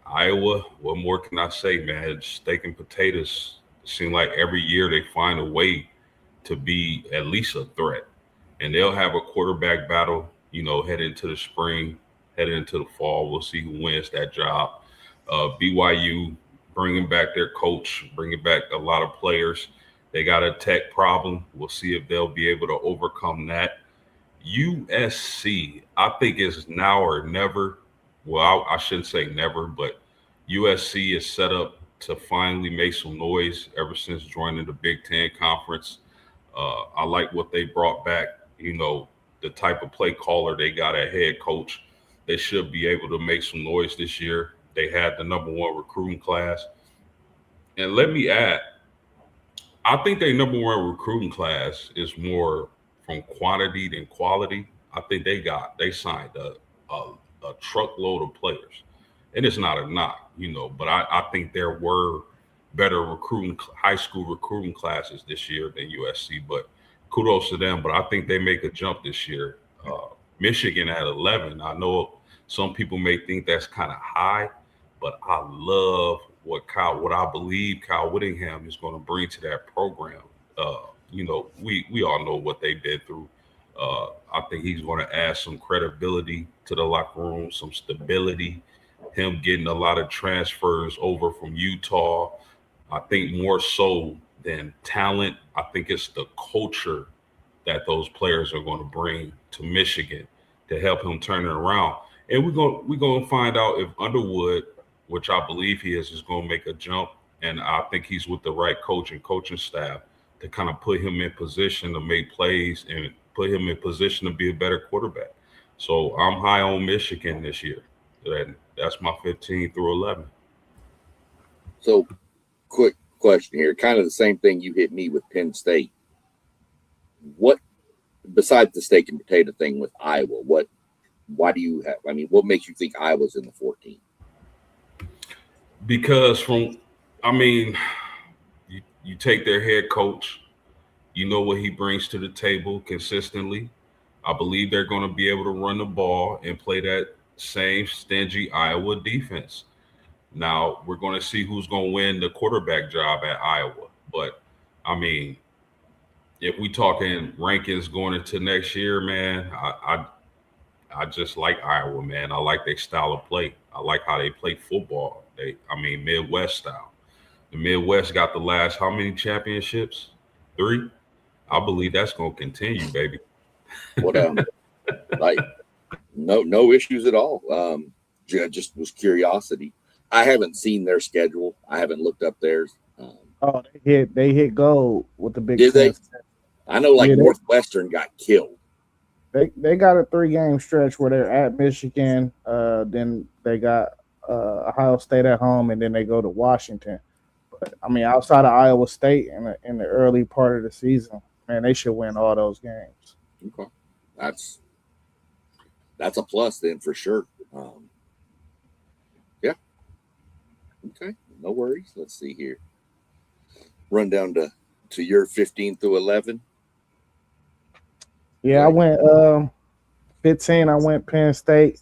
Iowa, what more can I say, man? It's steak and potatoes. It seems like every year they find a way to be at least a threat. And they'll have a quarterback battle, heading into the spring, heading into the fall. We'll see who wins that job. BYU bringing back their coach, bringing back a lot of players. They got a tech problem. We'll see if they'll be able to overcome that. USC, I think is now or never. Well, I shouldn't say never, but USC is set up to finally make some noise ever since joining the Big Ten Conference. I like what they brought back, the type of play caller they got at head coach. They should be able to make some noise this year. They had the #1 recruiting class. And let me add, I think their #1 recruiting class is more from quantity than quality. I think they signed a truckload of players. And it's not a knock, but I think there were better high school recruiting classes this year than USC, but kudos to them. But I think they make a jump this year. Michigan at 11. I know some people may think that's kind of high, but I love what I believe Kyle Whittingham is going to bring to that program. We all know what they've been through. I think he's going to add some credibility to the locker room, some stability. Him getting a lot of transfers over from Utah. I think more so than talent, I think it's the culture that those players are going to bring to Michigan to help him turn it around. And we're going to find out if Underwood, which I believe he is going to make a jump. And I think he's with the right coach and coaching staff to kind of put him in position to make plays and put him in position to be a better quarterback. So I'm high on Michigan this year. That's my 15 through 11. So, quick question here. Kind of the same thing you hit me with Penn State. What, besides the steak and potato thing with Iowa, why do you have, what makes you think Iowa's in the 14? Because you take their head coach, you know what he brings to the table consistently. I believe they're going to be able to run the ball and play that same stingy Iowa defense. Now, we're going to see who's going to win the quarterback job at Iowa. But, if we talking rankings going into next year, man, I just like Iowa, man. I like their style of play. I like how they play football. Midwest style. The Midwest got the last how many championships? 3. I believe that's going to continue, baby. No issues at all. Just was curiosity. I haven't seen their schedule. I haven't looked up theirs. They hit gold with the Big Ten. Did they? I know, Northwestern got killed. They got a 3-game stretch where they're at Michigan. Then they got Ohio State at home, and then they go to Washington. But outside of Iowa State in the early part of the season, man, they should win all those games. Okay, that's a plus then for sure. Yeah. Okay, no worries. Let's see here. Run down to your 15 through 11. Yeah, I went 15. I went Penn State.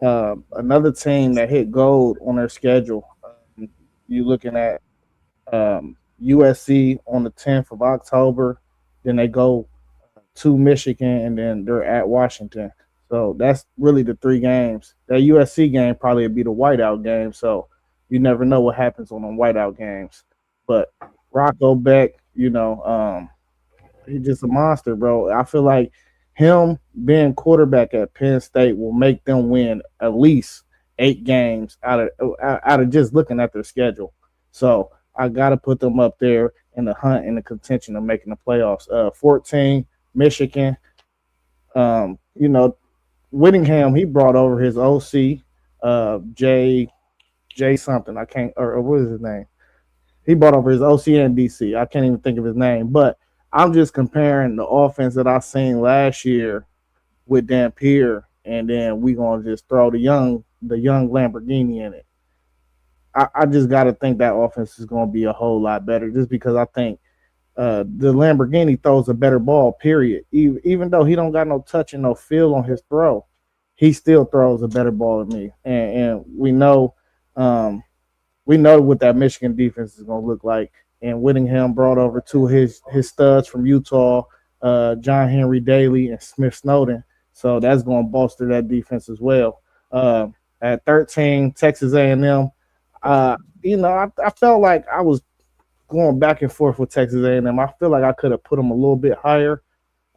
Another team that hit gold on their schedule. You looking at USC on the 10th of October. Then they go to Michigan, and then they're at Washington. So that's really the 3 games. That USC game probably would be the whiteout game. So you never know what happens on the whiteout games. But Rocco Beck, he's just a monster, bro. I feel like him being quarterback at Penn State will make them win at least 8 games out of just looking at their schedule. So I got to put them up there in the hunt and the contention of making the playoffs. 14, Michigan. Whittingham, he brought over his OC, Jay something. I can't, or what is his name? He brought over his OC and DC. I can't even think of his name, but I'm just comparing the offense that I seen last year with Dampier, and then we gonna just throw the young Lamborghini in it. I just got to think that offense is gonna be a whole lot better, just because I think the Lamborghini throws a better ball. Period. Even though he don't got no touch and no feel on his throw, he still throws a better ball than me. And we know what that Michigan defense is gonna look like. And Whittingham brought over 2 of his studs from Utah, John Henry Daly and Smith Snowden. So that's going to bolster that defense as well. At 13, Texas A&M. I felt like I was going back and forth with Texas A&M. I feel like I could have put them a little bit higher.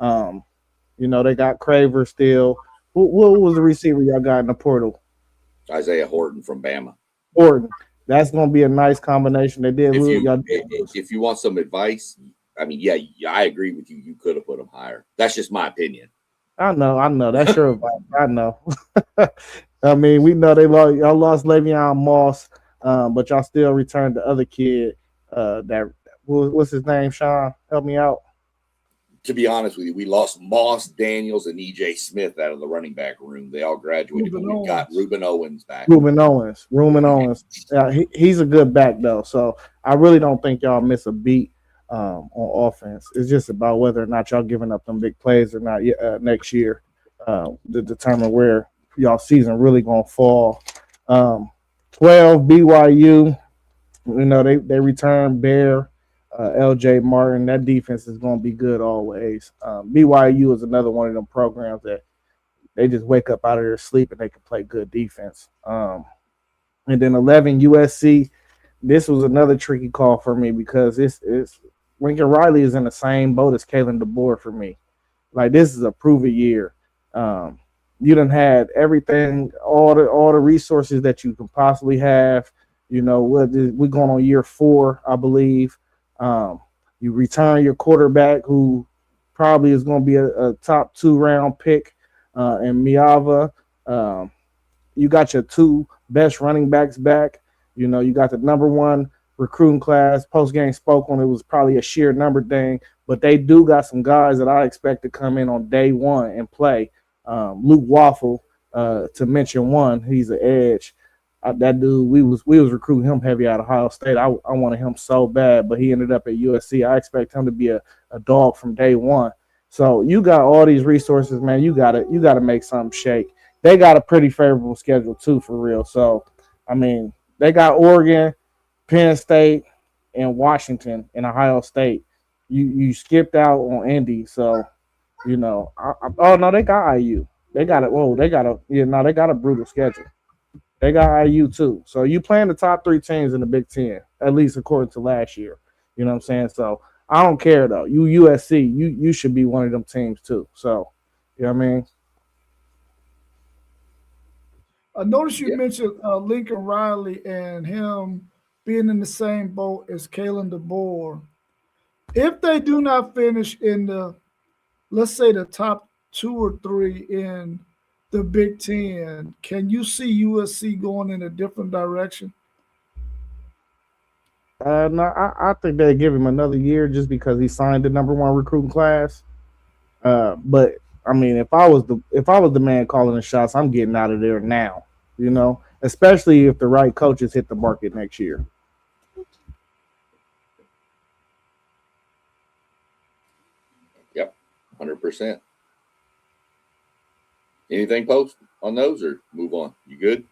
They got Craver still. What was the receiver y'all got in the portal? Isaiah Horton from Bama. Horton. That's going to be a nice combination. They did lose. If you want some advice, I mean, yeah, I agree with you. You could have put them higher. That's just my opinion. I know. That's your advice. I know. I mean, we know y'all lost Le'Veon Moss, but y'all still returned the other kid. What's his name? Sean, help me out. To be honest with you, we lost Moss, Daniels, and EJ Smith out of the running back room. They all graduated, but we got Reuben Owens back. Reuben Owens. Yeah, he's a good back though, so I really don't think y'all miss a beat on offense. It's just about whether or not y'all giving up them big plays or not next year to determine where y'all season really gonna fall. 12 BYU. They return Bear. LJ Martin, that defense is going to be good always. BYU is another one of them programs that they just wake up out of their sleep and they can play good defense. And then 11 USC. This was another tricky call for me because it's Lincoln Riley is in the same boat as Kalen DeBoer for me. Like, this is a prove-it year. You done had everything, all the resources that you can possibly have. We're going on year 4, I believe. You return your quarterback, who probably is going to be a top 2 round pick, in Miava. You got your 2 best running backs back. You got the number 1 recruiting class. Post game spoke on it was probably a sheer number thing, but they do got some guys that I expect to come in on day 1 and play. Luke Waffle, to mention one, he's an edge. That dude, we was recruiting him heavy out of Ohio State. I wanted him so bad, but he ended up at USC. I expect him to be a dog from day 1. So you got all these resources, man. You gotta make something shake. They got a pretty favorable schedule too, for real. So I mean, they got Oregon, Penn State, and Washington and Ohio State. You skipped out on Indy, so they got IU. They got a brutal schedule. They got IU too. So you playing the top 3 teams in the Big Ten, at least according to last year. You know what I'm saying? So I don't care though. You USC, you should be one of them teams too. So, you know what I mean? I noticed you mentioned Lincoln Riley and him being in the same boat as Kalen DeBoer. If they do not finish in the, let's say, the top 2 or 3 in the Big Ten, can you see USC going in a different direction? No, I think they give him another year just because he signed the number 1 recruiting class. But I mean, if I was the man calling the shots, I'm getting out of there now. Especially if the right coaches hit the market next year. Yep, 100%. Anything post on those or move on? You good?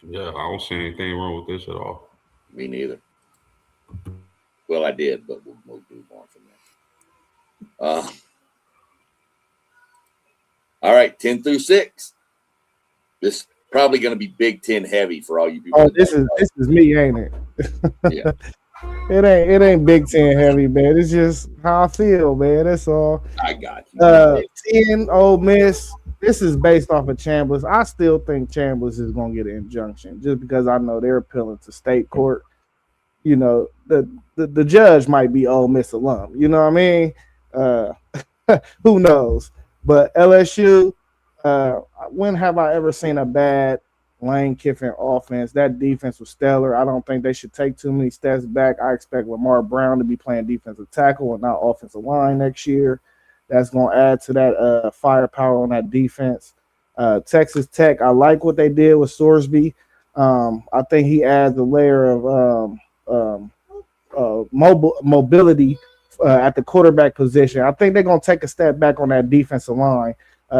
Yeah, I don't see anything wrong with this at all. Me neither. Well, I did, but we'll move on from there. All right, 10 through 6. This is probably going to be Big Ten heavy for all you people. Oh, this is me, ain't it? Yeah. It ain't Big Ten heavy, man. It's just how I feel, man. That's all. I got you. 10 Ole Miss. This is based off of Chambliss. I still think Chambliss is going to get an injunction just because I know they're appealing to state court. The judge might be Ole Miss alum. You know what I mean? Who knows? But LSU, when have I ever seen a bad Lane Kiffin offense? That defense was stellar. I don't think they should take too many steps back. I expect Lamar Brown to be playing defensive tackle and not offensive line next year. That's going to add to that firepower on that defense. Texas Tech, I like what they did with Sorsby. I think he adds a layer of mobility at the quarterback position. I think they're going to take a step back on that defensive line.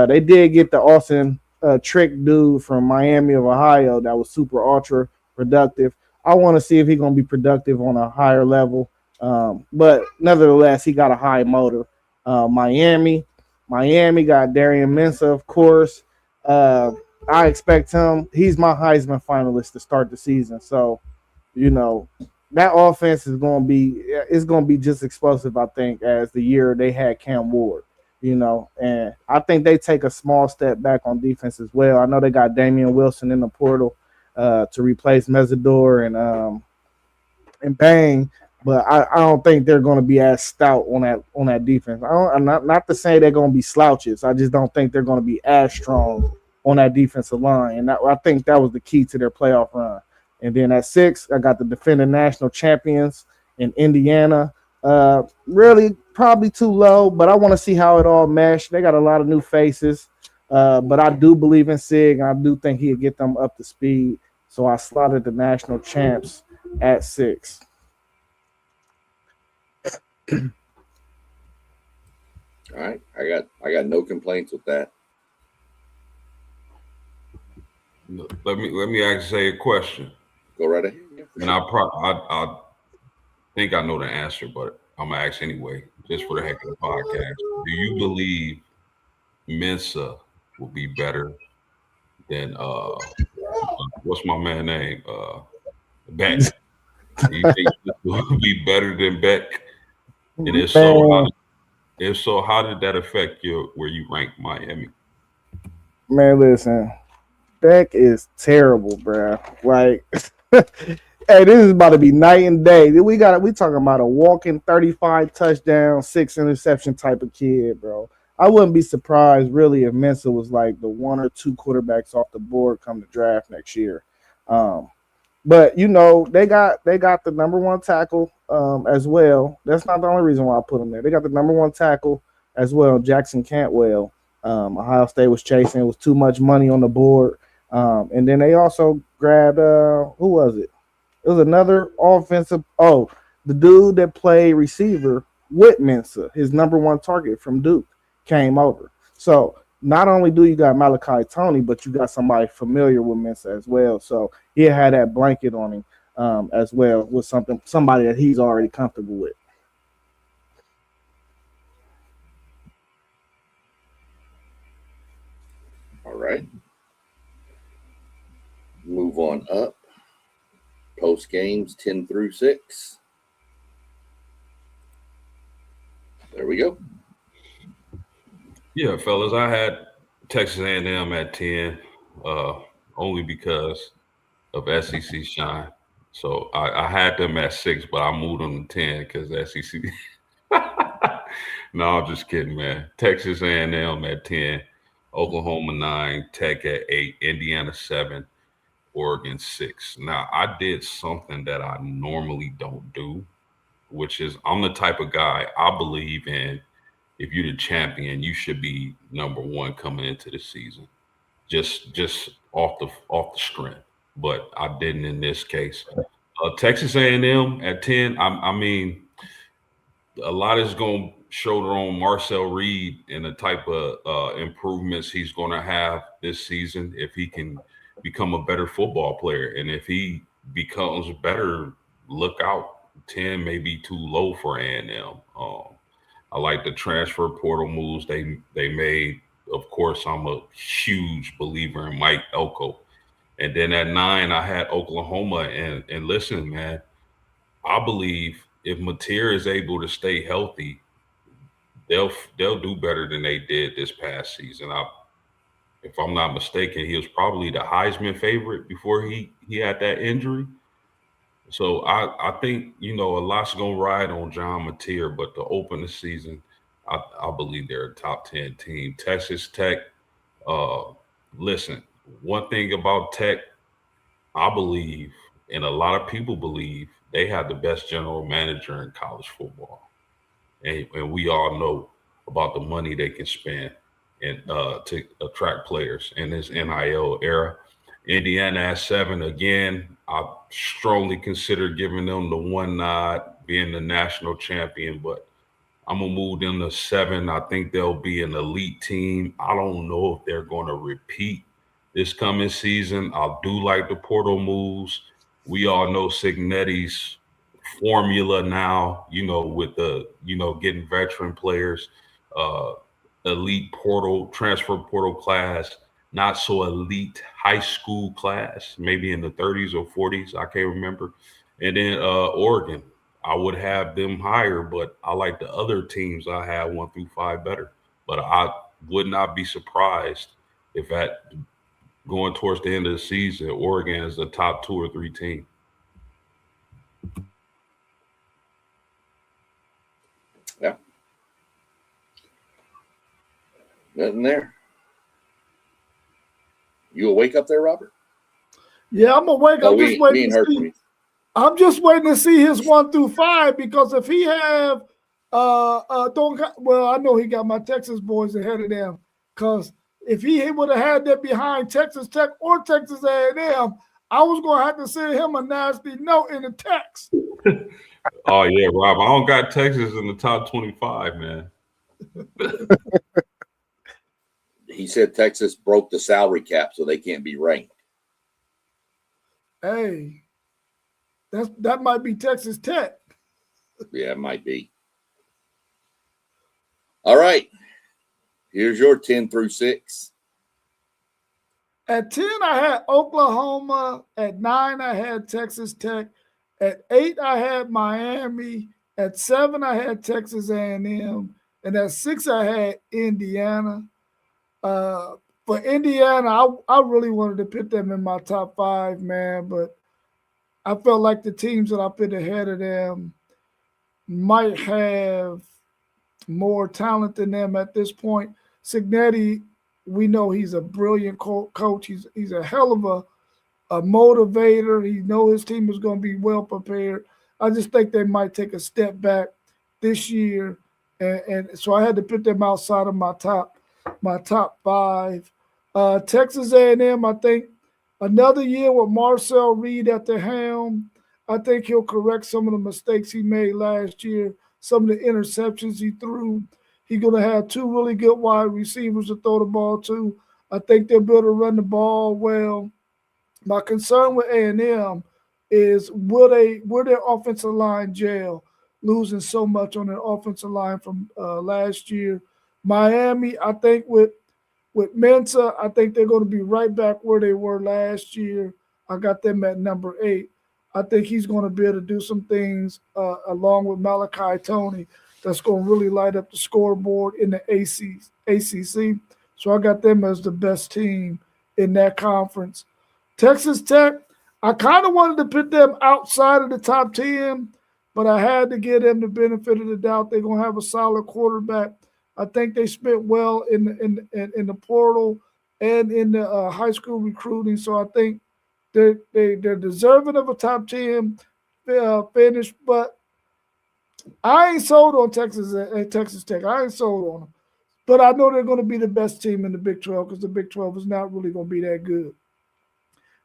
They did get the Austin Trick dude from Miami of Ohio that was super ultra productive. I want to see if he's going to be productive on a higher level. But nevertheless, he got a high motor. Miami got Darian Mensah, of course. I expect him. He's my Heisman finalist to start the season. So, you know, that offense is going to be just explosive. I think as the year they had Cam Ward. You know, and I think they take a small step back on defense as well. I know they got Damian Wilson in the portal to replace Mesidor and Bang, but I don't think they're going to be as stout on that defense. I'm not to say they're going to be slouches. I just don't think they're going to be as strong on that defensive line, and I think that was the key to their playoff run. And then at 6, I got the defending national champions in Indiana. Really probably too low, but I want to see how it all meshed. They got a lot of new faces, but I do believe in Sig, and I do think he'll get them up to speed. So I slotted the national champs at 6. All right, I got no complaints with that. Let me actually say a question. Go right ahead. And I think I know the answer, but I'm gonna ask anyway, just for the heck of the podcast. Do you believe Mensa will be better than what's my man name? Beck. Do you think this will be better than Beck? And if so, how did that affect where you rank Miami? Man, listen, Beck is terrible, bro. Like, hey, this is about to be night and day. We talking about a walking 35 touchdown, 6 interception type of kid, bro. I wouldn't be surprised really if Mensa was like the 1 or 2 quarterbacks off the board come the draft next year. But you know, they got the number 1 tackle as well. That's not the only reason why I put him there. They got the number 1 tackle as well, Jackson Cantwell. Ohio State was chasing. It was too much money on the board. And then they also grabbed who was it? It was another offensive. Oh, the dude that played receiver with Mensa, his number 1 target from Duke, came over. So not only do you got Malachi Tony, but you got somebody familiar with Mensa as well. So he had that blanket on him as well with somebody that he's already comfortable with. All right. Move on up. Post games 10 through 6. There we go. Yeah, fellas, I had Texas A&M at 10, only because of SEC shine. So I had them at 6, but I moved them to 10 because SEC. No, I'm just kidding, man. Texas A&M at 10, Oklahoma 9, Tech at 8, Indiana 7, Oregon 6. Now, I did something that I normally don't do, which is I'm the type of guy I believe in. If you're the champion, you should be number 1 coming into the season, just off the strength. But I didn't in this case. Texas A&M at 10. I mean, a lot is going to shoulder on Marcel Reed and the type of improvements he's going to have this season if he can become a better football player. And if he becomes better, look out. 10 may be too low for A&M. I like the transfer portal moves they made. Of course, I'm a huge believer in Mike Elko. And then at 9, I had Oklahoma. And listen, man, I believe if Mateer is able to stay healthy, they'll do better than they did this past season. If I'm not mistaken, he was probably the Heisman favorite before he had that injury. So I think, you know, a lot's going to ride on John Mateer, but to open the season, I believe they're a top 10 team. Texas Tech, listen, one thing about Tech, I believe, and a lot of people believe, they have the best general manager in college football. And we all know about the money they can spend and to attract players in this NIL era. Indiana at 7, again, I strongly consider giving them the 1 nod, being the national champion, but I'm going to move them to 7. I think they'll be an elite team. I don't know if they're going to repeat this coming season. I do like the portal moves. We all know Cignetti's formula now, you know, with the, you know, getting veteran players, elite portal, transfer portal class. not so elite high school class, maybe in the 30s or 40s. I can't remember. And then Oregon, I would have them higher, but I like the other teams I had 1 through 5 better. But I would not be surprised if at going towards the end of the season, Oregon is the top 2 or 3 team. Yeah. Nothing there. You awake up there, Robert? Yeah, I'm awake. Oh, I'm just waiting to see. I'm just waiting to see his 1 through 5 because if he have I know he got my Texas boys ahead of them because if he would have had that behind Texas Tech or Texas A&M, I was gonna have to send him a nasty note in the text. Oh yeah, Rob. I don't got Texas in the top 25, man. He said Texas broke the salary cap, so they can't be ranked. Hey, that might be Texas Tech. Yeah, it might be. All right. Here's your 10 through 6. At 10, I had Oklahoma. At 9, I had Texas Tech. At 8, I had Miami. At 7, I had Texas A&M. And at 6, I had Indiana. For Indiana, I really wanted to put them in my top 5, man, but I felt like the teams that I put ahead of them might have more talent than them at this point. Cignetti, we know he's a brilliant coach. He's a hell of a motivator. He knows his team is going to be well prepared. I just think they might take a step back this year, and so I had to put them outside of my top 5. Texas A&M, I think another year with Marcel Reed at the helm. I think he'll correct some of the mistakes he made last year, some of the interceptions he threw. He's going to have 2 really good wide receivers to throw the ball to. I think they'll be able to run the ball well. My concern with A&M is will their offensive line gel, losing so much on their offensive line from last year. Miami, I think with Mensa, I think they're going to be right back where they were last year. I got them at number 8. I think he's going to be able to do some things along with Malachi Tony that's going to really light up the scoreboard in the ACC. So I got them as the best team in that conference. Texas Tech, I kind of wanted to put them outside of the top 10, but I had to give them the benefit of the doubt. They're going to have a solid quarterback. I think they spent well in the portal and in the high school recruiting. So I think they're deserving of a top 10 finish. But I ain't sold on Texas Tech. I ain't sold on them. But I know they're going to be the best team in the Big 12 because the Big 12 is not really going to be that good.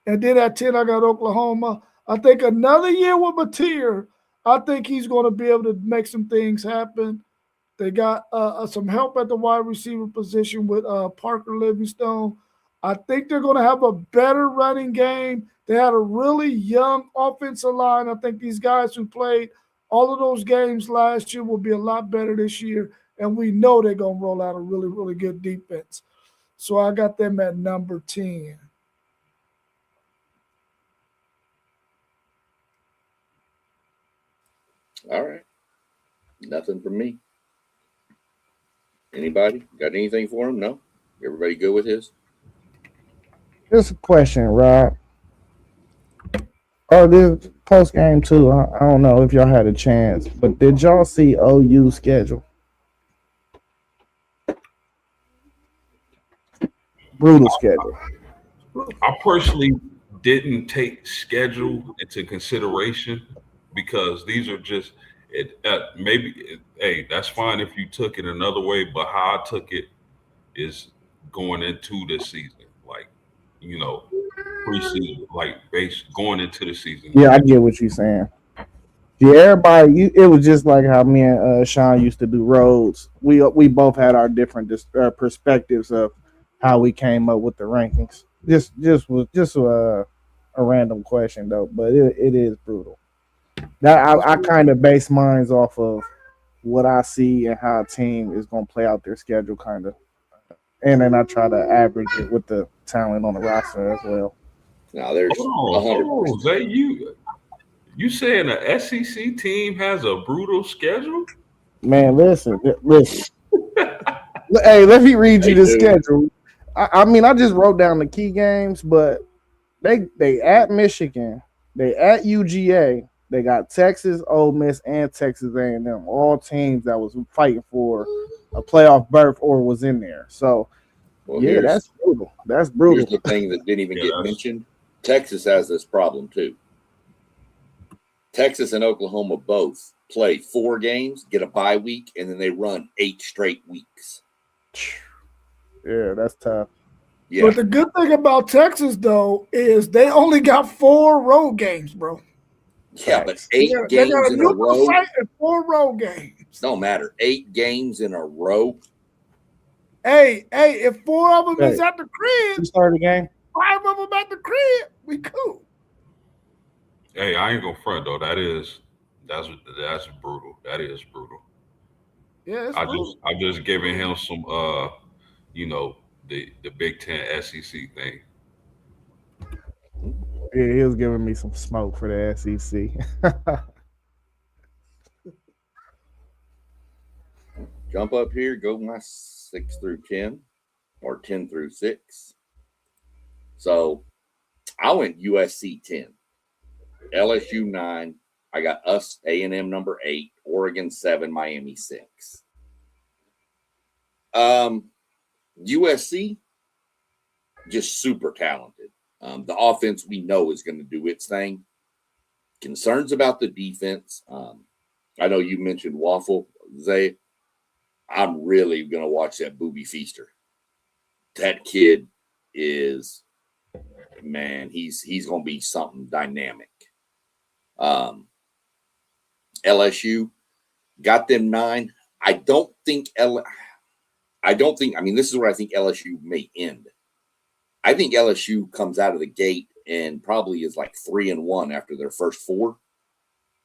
And then at 10, I got Oklahoma. I think another year with Mateer, I think he's going to be able to make some things happen. They got some help at the wide receiver position with Parker Livingstone. I think they're going to have a better running game. They had a really young offensive line. I think these guys who played all of those games last year will be a lot better this year. And we know they're going to roll out a really, really good defense. So I got them at number 10. All right. Nothing from me. Anybody got anything for him? No? Everybody good with his? Just a question, Rob. Oh, this post game too. I don't know if y'all had a chance, but did y'all see OU schedule? Brutal schedule. I personally didn't take schedule into consideration because these are just hey, that's fine if you took it another way, but how I took it is going into the season, like, preseason, like going into the season. Yeah, I get what you're saying. Yeah, everybody, it was just like how me and Sean used to do roads. We both had our different perspectives of how we came up with the rankings. Just a random question though, but it is brutal. That I kind of base mine off of what I see and how a team is going to play out their schedule, kind of, and then I try to average it with the talent on the roster as well. Now there's Hold 100%. on, Zay. You saying the SEC team has a brutal schedule? Man, listen. Hey, let me read you They the do. schedule. I mean, I just wrote down the key games, but they at Michigan, they at UGA, they got Texas, Ole Miss, and Texas A&M, all teams that was fighting for a playoff berth or was in there. So, Well, yeah, that's brutal. That's brutal. here's the thing that didn't even Yeah, get mentioned. Texas has this problem too. Texas and Oklahoma both play 4 games, get a bye week, and then they run 8 straight weeks. Yeah, that's tough. Yeah, But the good thing about Texas, though, is they only got 4 road games, bro. yeah, but Facts. 8 They got games a in a neutral row site and 4 road games. don't matter. 8 games in a row. Hey, if 4 of them is Hey. at the crib, You started the game? 5 of them at the crib, we cool. Hey, I ain't gonna front though. That's brutal. That is brutal. Yeah, it's brutal. I'm just giving him some the Big Ten SEC thing. Yeah, he was giving me some smoke for the SEC. Jump up here, go my 6 through 10 or 10 through 6. So I went USC 10, LSU 9. I got us A&M number 8, Oregon 7, Miami 6. USC just super talented. The offense we know is going to do its thing. Concerns about the defense. I know you mentioned Waffle, Zay. I'm really going to watch that Booby Feaster. That kid is, man, he's going to be something dynamic. LSU got them 9. I mean, this is where I think LSU may end. I think LSU comes out of the gate and probably is like 3-1 after their first 4,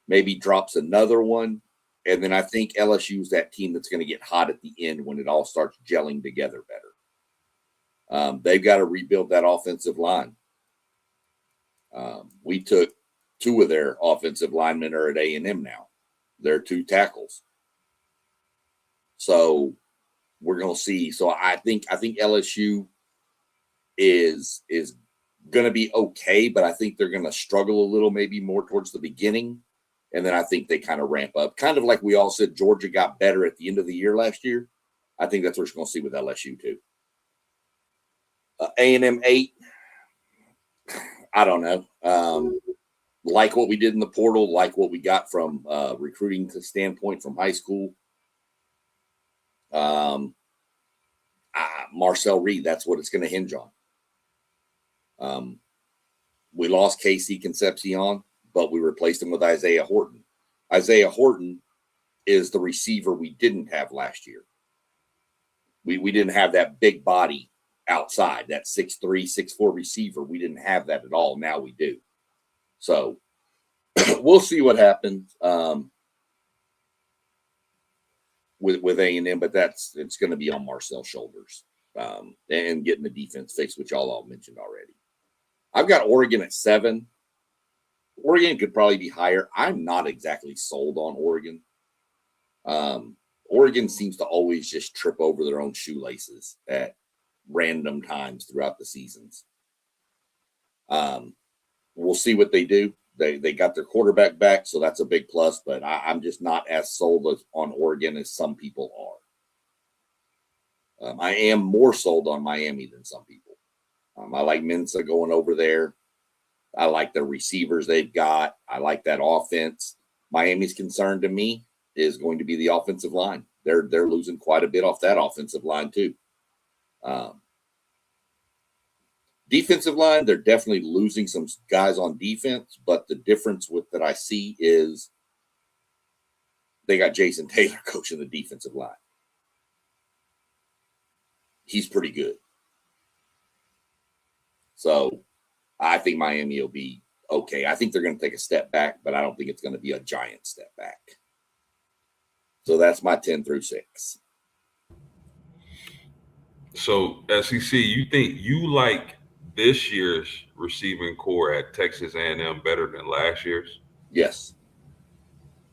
maybe drops another one. And then I think LSU is that team that's going to get hot at the end when it all starts gelling together better. They've got to rebuild that offensive line. We took 2 of their offensive linemen are at A&M now. They're 2 tackles. So we're going to see. So I think LSU is going to be okay, but I think they're going to struggle a little, maybe more towards the beginning. And then I think they kind of ramp up, kind of like we all said Georgia got better at the end of the year last year. I think that's what we're going to see with LSU too. A&M 8, I don't know. Like what we did in the portal, like what we got from recruiting standpoint from high school. Marcel Reed, that's what it's going to hinge on. We lost Casey Concepcion, but we replaced him with Isaiah Horton. Isaiah Horton is the receiver we didn't have last year. We didn't have that big body outside, that 6'3", 6'4" receiver. We didn't have that at all. Now we do. So we'll see what happens with A&M, but it's going to be on Marcel's shoulders and getting the defense fixed, which y'all all mentioned already. I've got Oregon at 7. Oregon could probably be higher. I'm not exactly sold on Oregon. Oregon seems to always just trip over their own shoelaces at random times throughout the seasons. We'll see what they do. They got their quarterback back, so that's a big plus, but I'm just not as sold on Oregon as some people are. I am more sold on Miami than some people. I like Mensa going over there. I like the receivers they've got. I like that offense. Miami's concern to me is going to be the offensive line. They're losing quite a bit off that offensive line too. Defensive line, they're definitely losing some guys on defense, but the difference with that I see is they got Jason Taylor coaching the defensive line. He's pretty good. So I think Miami will be okay. I think they're going to take a step back, but I don't think it's going to be a giant step back. So that's my 10 through 6. So SEC, you think you like this year's receiving core at Texas A&M better than last year's? Yes.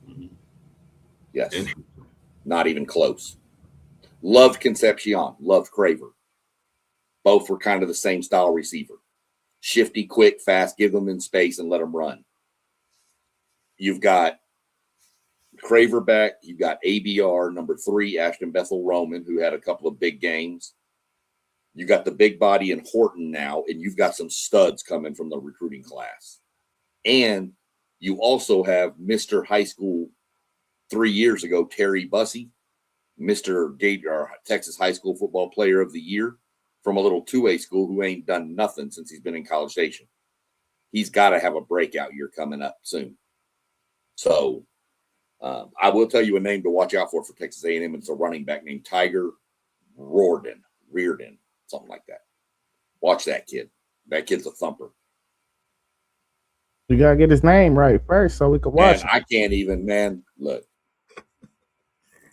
Mhm. Yes. Interesting. Not even close. Loved Concepcion. Loved Craver. Both were kind of the same style receiver. Shifty, quick, fast, give them in space and let them run. You've got Craver back. You've got ABR, number 3, Ashton Bethel Roman, who had a couple of big games. You got the big body in Horton now, and you've got some studs coming from the recruiting class. And you also have Mr. High School 3 years ago, Terry Bussey, Mr. Texas High School Football Player of the Year from a little 2A school who ain't done nothing since he's been in College Station. He's got to have a breakout year coming up soon. So I will tell you a name to watch out for Texas A&M. It's a running back named Tiger Reardon, something like that. Watch that kid. That kid's a thumper. You gotta get his name right first so we can watch. I can't even, man. Look,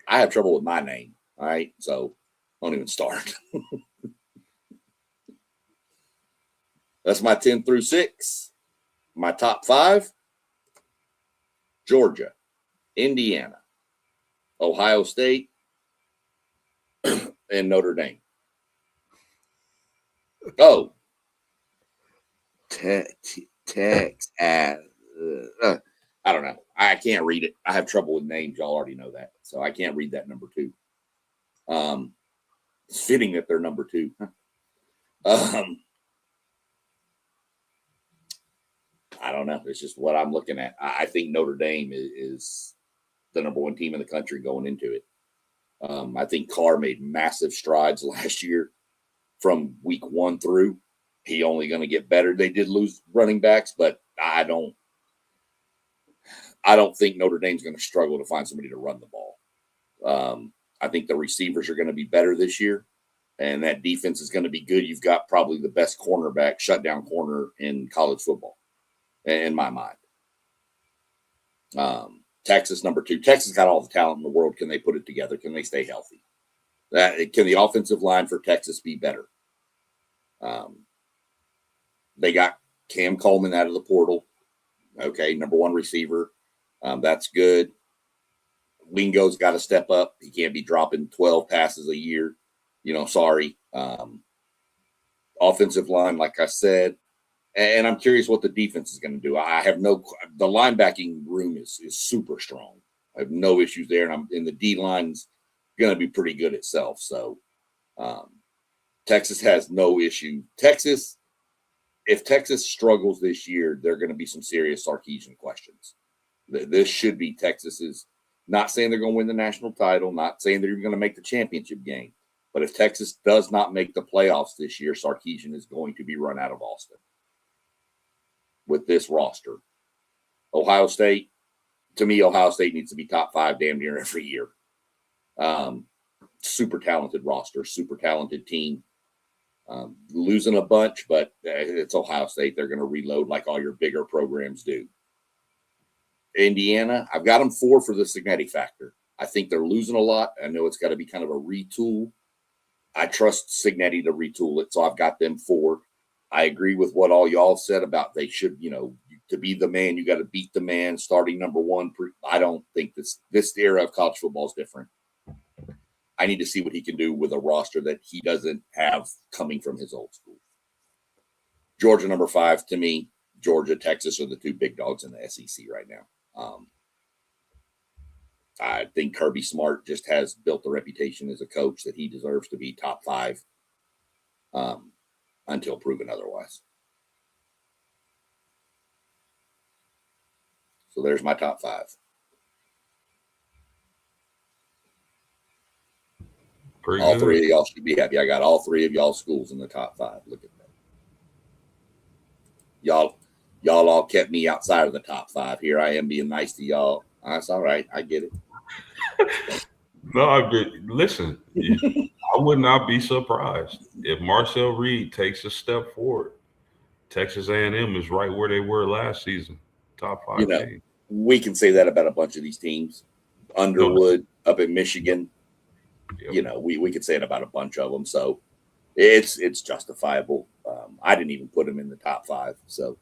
I have trouble with my name. All right, so don't even start. That's my 10 through 6. My top 5: Georgia, Indiana, Ohio State, and Notre Dame. Oh, Texas. I don't know. I can't read it. I have trouble with names. Y'all already know that. So I can't read that number 2. It's fitting that they're number 2. I don't know. It's just what I'm looking at. I think Notre Dame is the number 1 team in the country going into it. I think Carr made massive strides last year from week 1 through. He only going to get better. They did lose running backs, but I don't think Notre Dame's going to struggle to find somebody to run the ball. I think the receivers are going to be better this year, and that defense is going to be good. You've got probably the best cornerback, shutdown corner in college football, in my mind. Texas, number 2. Texas got all the talent in the world. Can they put it together? Can they stay healthy? Can the offensive line for Texas be better? They got Cam Coleman out of the portal. Okay, number 1 receiver. That's good. Wingo's got to step up. He can't be dropping 12 passes a year. Sorry. Offensive line, like I said. And I'm curious what the defense is going to do. The linebacking room is super strong. I have no issues there. And the D line's going to be pretty good itself. So Texas has no issue. If Texas struggles this year, there are going to be some serious Sarkisian questions. This should be Texas's. Not saying they're going to win the national title, not saying they're even going to make the championship game. But if Texas does not make the playoffs this year, Sarkisian is going to be run out of Austin with this roster. Ohio State, to me, Ohio State needs to be top 5 damn near every year. Super talented roster, super talented team. Losing a bunch, but it's Ohio State. They're going to reload like all your bigger programs do. Indiana, I've got them 4 for the Cignetti factor. I think they're losing a lot. I know it's got to be kind of a retool. I trust Cignetti to retool it, so I've got them 4. I agree with what all y'all said about they should, to be the man, you got to beat the man, starting number 1. I don't think this era of college football is different. I need to see what he can do with a roster that he doesn't have coming from his old school. Georgia, number 5, to me, Georgia, Texas are the 2 big dogs in the SEC right now. I think Kirby Smart just has built a reputation as a coach that he deserves to be top 5 until proven otherwise. So there's my top 5. Pretty all good. 3 of y'all should be happy. I got all 3 of y'all schools in the top 5. Look at that. Y'all all kept me outside of the top 5. Here I am being nice to y'all. That's all right. I get it. No, listen, I would not be surprised if Marcel Reed takes a step forward. Texas A&M is right where they were last season, top 5 team. We can say that about a bunch of these teams. Underwood up in Michigan. Yep. We could say it about a bunch of them. So it's justifiable. I didn't even put him in the top 5. So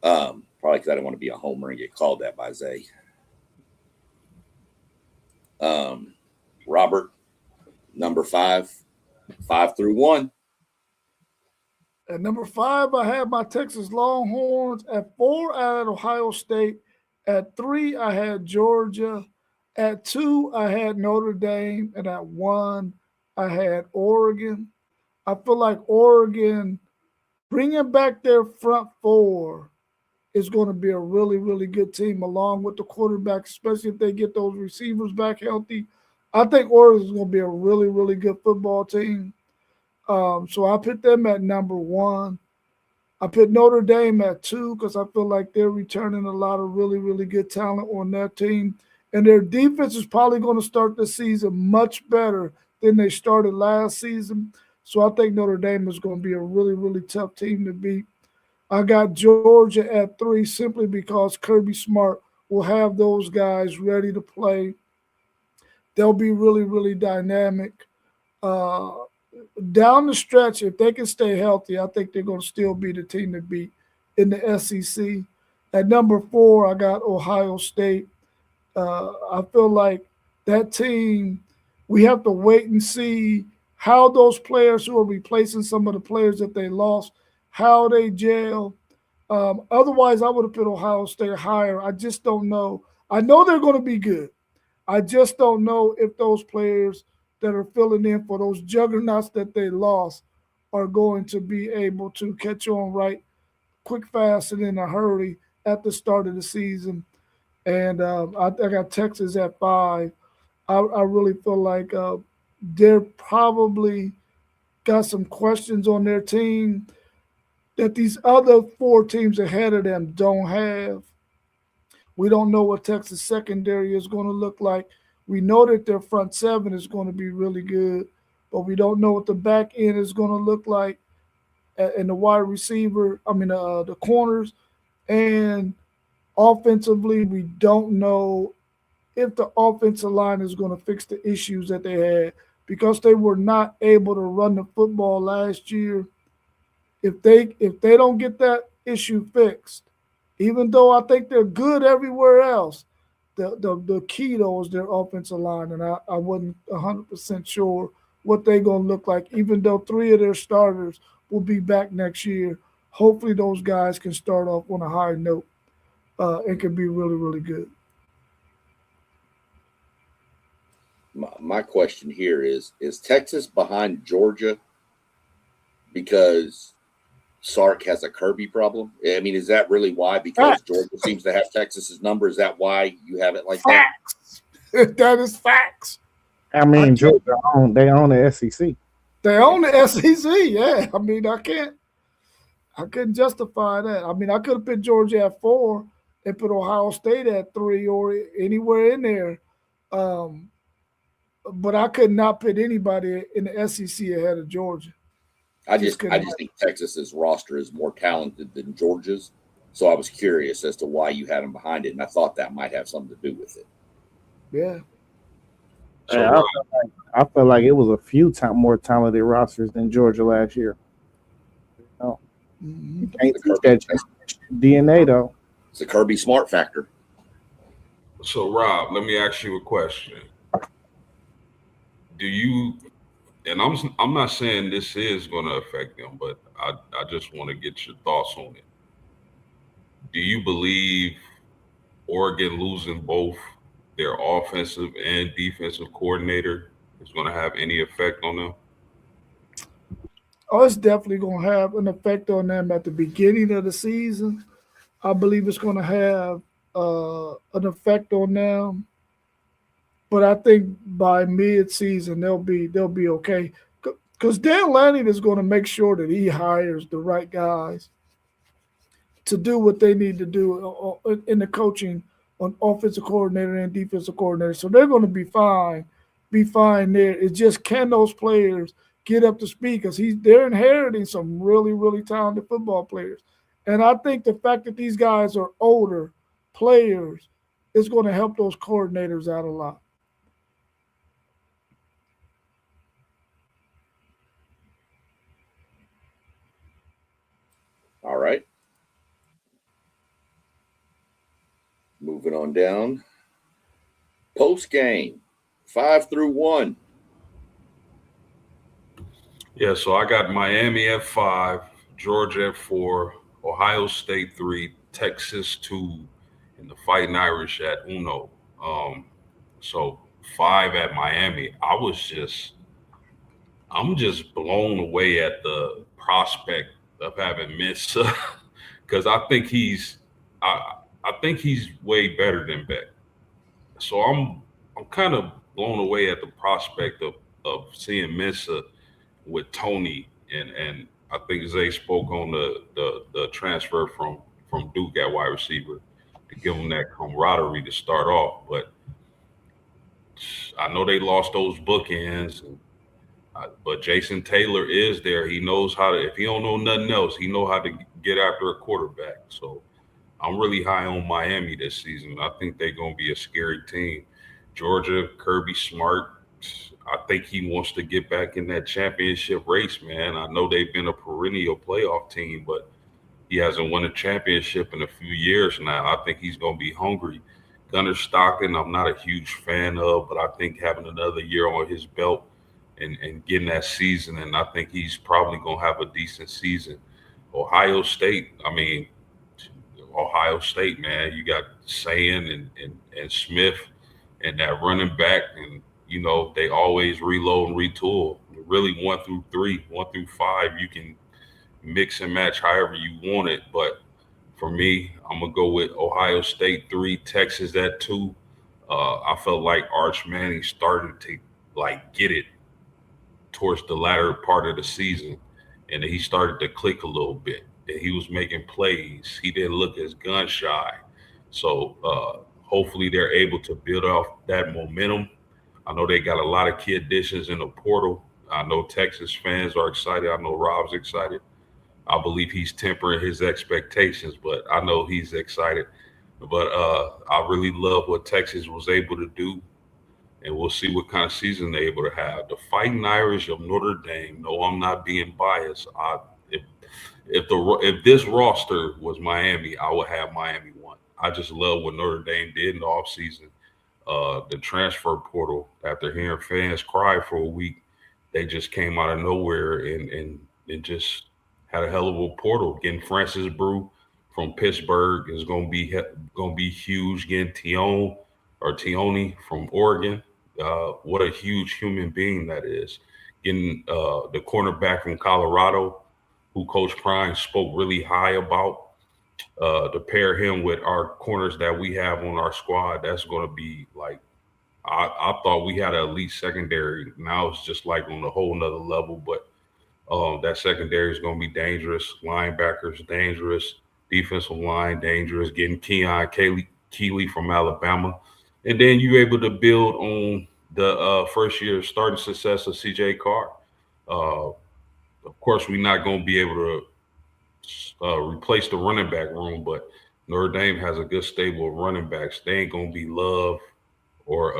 probably because I didn't want to be a homer and get called that by Zay. Robert, number 5 through 1. At number 5, I had my Texas Longhorns. At 4, I had Ohio State. At 3, I had Georgia. At 2, I had Notre Dame. And at 1, I had Oregon. I feel like Oregon, bringing back their front 4, is going to be a really, really good team, along with the quarterback, especially if they get those receivers back healthy. I think Oregon is going to be a really, really good football team. So I put them at number 1. I put Notre Dame at 2 because I feel like they're returning a lot of really, really good talent on that team. And their defense is probably going to start the season much better than they started last season. So I think Notre Dame is going to be a really, really tough team to beat. I got Georgia at 3 simply because Kirby Smart will have those guys ready to play. They'll be really, really dynamic. Down the stretch, if they can stay healthy, I think they're going to still be the team to beat in the SEC. At number 4, I got Ohio State. I feel like that team, we have to wait and see how those players who are replacing some of the players that they lost, how they gel. Otherwise, I would have put Ohio State higher. I just don't know. I know they're going to be good. I just don't know if those players that are filling in for those juggernauts that they lost are going to be able to catch on right quick, fast, and in a hurry at the start of the season. And I got Texas at 5. I really feel like they're probably got some questions on their team that these other 4 teams ahead of them don't have. We don't know what Texas secondary is going to look like. We know that their front 7 is going to be really good, but we don't know what the back end is going to look like and the wide receiver, the corners. And offensively, we don't know if the offensive line is going to fix the issues that they had because they were not able to run the football last year. If they don't get that issue fixed, even though I think they're good everywhere else, the key though is their offensive line, and I wasn't 100% sure what they're going to look like, even though 3 of their starters will be back next year. Hopefully those guys can start off on a high note and can be really, really good. My question here is Texas behind Georgia because Sark has a Kirby problem? I mean, is that really why? Because Georgia seems to have Texas's number. Is that why you have it like facts. That is facts. I mean, Georgia they own the SEC. They own the SEC, yeah. I mean, I couldn't justify that. I mean, I could have put Georgia at 4 and put Ohio State at 3 or anywhere in there. But I could not put anybody in the SEC ahead of Georgia. I just think Texas's roster is more talented than Georgia's. So I was curious as to why you had them behind it, and I thought that might have something to do with it. Yeah. So I felt like it was a few more talented rosters than Georgia last year. You can't teach that DNA though. It's a Kirby Smart factor. So Rob, let me ask you a question. Do you? And I'm not saying this is going to affect them, but I just want to get your thoughts on it. Do you believe Oregon losing both their offensive and defensive coordinator is going to have any effect on them? Oh, it's definitely going to have an effect on them at the beginning of the season. I believe it's going to have an effect on them. But I think by mid-season they'll be okay, because Dan Lanning is going to make sure that he hires the right guys to do what they need to do in the coaching on offensive coordinator and defensive coordinator. So they're going to be fine there. It's just, can those players get up to speed, because they're inheriting some really, really talented football players. And I think the fact that these guys are older players is going to help those coordinators out a lot. Moving on down. Post game, 5 through 1. Yeah, so I got Miami at 5, Georgia at 4, Ohio State 3, Texas 2, and the Fighting Irish at Uno. So 5 at Miami. I'm just blown away at the prospect of having Mensa because I think he's way better than Beck. So I'm kind of blown away at the prospect of seeing Mensa with Tony and I think Zay spoke on the transfer from Duke at wide receiver to give him that camaraderie to start off. But I know they lost those bookends, but Jason Taylor is there. He knows how to. If he don't know nothing else, he know how to get after a quarterback. So I'm really high on Miami this season. I think they're gonna be a scary team. Georgia, Kirby Smart. I think he wants to get back in that championship race, man. I know they've been a perennial playoff team, but he hasn't won a championship in a few years now. I think he's going to be hungry. Gunnar Stockton, I'm not a huge fan of, but I think having another year on his belt and getting that season, and I think he's probably going to have a decent season. Ohio State, man, you got Sayan and Smith and that running back, and they always reload and retool. Really 1 through 3, 1 through 5, you can mix and match however you want it. But for me, I'm gonna go with Ohio State 3, Texas at 2. I felt like Arch Manning started to get it towards the latter part of the season, and he started to click a little bit. And he was making plays. He didn't look as gun shy. So hopefully they're able to build off that momentum. I know they got a lot of key additions in the portal. I know Texas fans are excited. I know Rob's excited. I believe he's tempering his expectations, but I know he's excited. But I really love what Texas was able to do, and we'll see what kind of season they're able to have. The Fighting Irish of Notre Dame. No, I'm not being biased. If this roster was Miami, I would have Miami 1. I just love what Notre Dame did in the offseason. The transfer portal, after hearing fans cry for a week, they just came out of nowhere and just had a hell of a portal. Getting Francis Brew from Pittsburgh is going to be huge. Getting Tione from Oregon, what a huge human being that is. Getting the cornerback from Colorado, who Coach Prime spoke really high about. To pair him with our corners that we have on our squad, that's going to be I thought we had an elite secondary. Now it's just on a whole nother level, but that secondary is going to be dangerous. Linebackers, dangerous. Defensive line, dangerous. Getting Keon Keeley from Alabama. And then you're able to build on the first year starting success of CJ Carr. Of course, we're not going to be able to replace the running back room, but Notre Dame has a good stable of running backs. They ain't gonna be Love or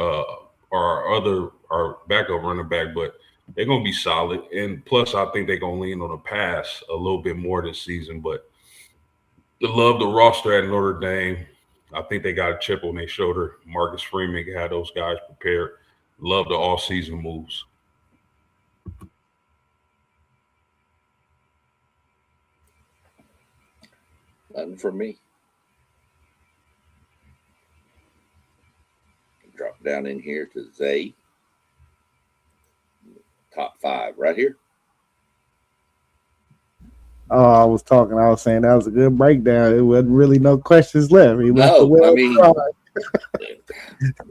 our backup running back, but they're gonna be solid. And plus, I think they're gonna lean on the pass a little bit more this season. But I love the roster at Notre Dame. I think they got a chip on their shoulder. Marcus Freeman had those guys prepared. Love the all-season moves. Nothing for me. Drop down in here to Zay. Top 5 right here. Oh, I was saying that was a good breakdown. It wasn't really no questions left. He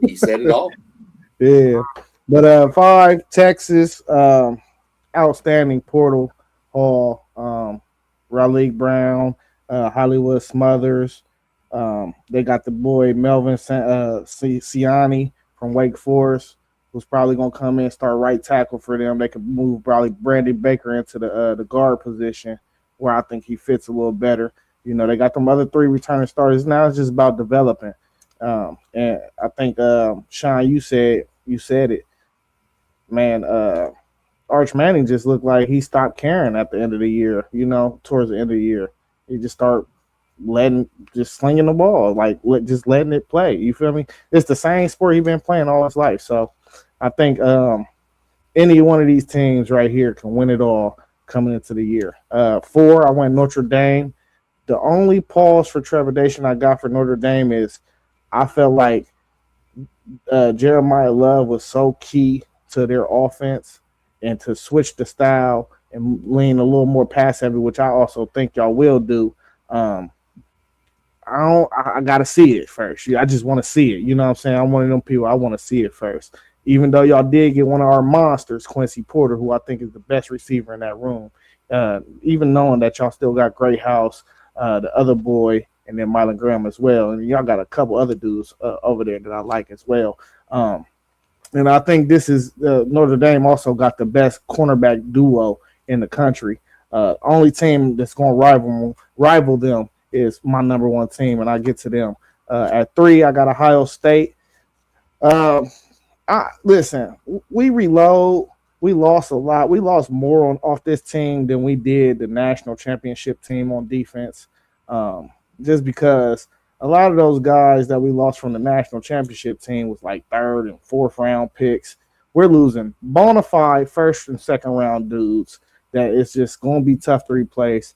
he said it all. Yeah. But 5, Texas, outstanding portal haul. Raleigh Brown, Hollywood Smothers. They got the boy Melvin Siani from Wake Forest, who's probably going to come in and start right tackle for them. They could move probably Brandon Baker into the guard position, where I think he fits a little better. They got them other 3 returning starters. Now it's just about developing. And I think, Sean, you said it, man. Arch Manning just looked like he stopped caring at the end of the year, towards the end of the year. He just started just slinging the ball, like just letting it play. You feel me? It's the same sport he's been playing all his life. So I think any one of these teams right here can win it all coming into the year. 4, I went Notre Dame. The only pause for trepidation I got for Notre Dame is I felt like Jeremiah Love was so key to their offense, and to switch the style and lean a little more pass heavy, which I also think y'all will do. I gotta see it first. I just want to see it. You know what I'm saying? I'm one of them people. I want to see it first. Even though y'all did get one of our monsters, Quincy Porter, who I think is the best receiver in that room. Even knowing that y'all still got Greathouse, the other boy, and then Mylan Graham as well. And y'all got a couple other dudes over there that I like as well. And I think this is Notre Dame also got the best cornerback duo in the country. Only team that's going to rival them is my number one team, and I get to them. At 3, I got Ohio State. Listen, we reload. We lost a lot. We lost more off this team than we did the national championship team on defense. Just because a lot of those guys that we lost from the national championship team was like 3rd and 4th round picks. We're losing bona fide 1st and 2nd round dudes that it's just going to be tough to replace.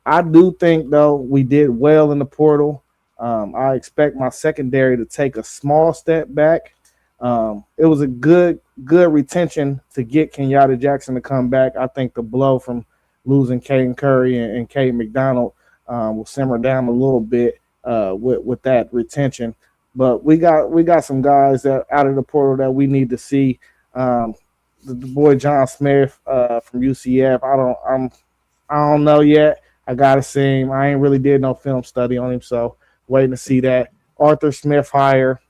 I do think, though, we did well in the portal. I expect my secondary to take a small step back. It was a good retention to get Kenyatta Jackson to come back. I think the blow from losing Caden Curry and Cade McDonald will simmer down a little bit with that retention. But we got some guys that out of the portal that we need to see. The boy John Smith from UCF. I don't know yet. I gotta see him. I ain't really did no film study on him, so waiting to see that. Arthur Smith hire.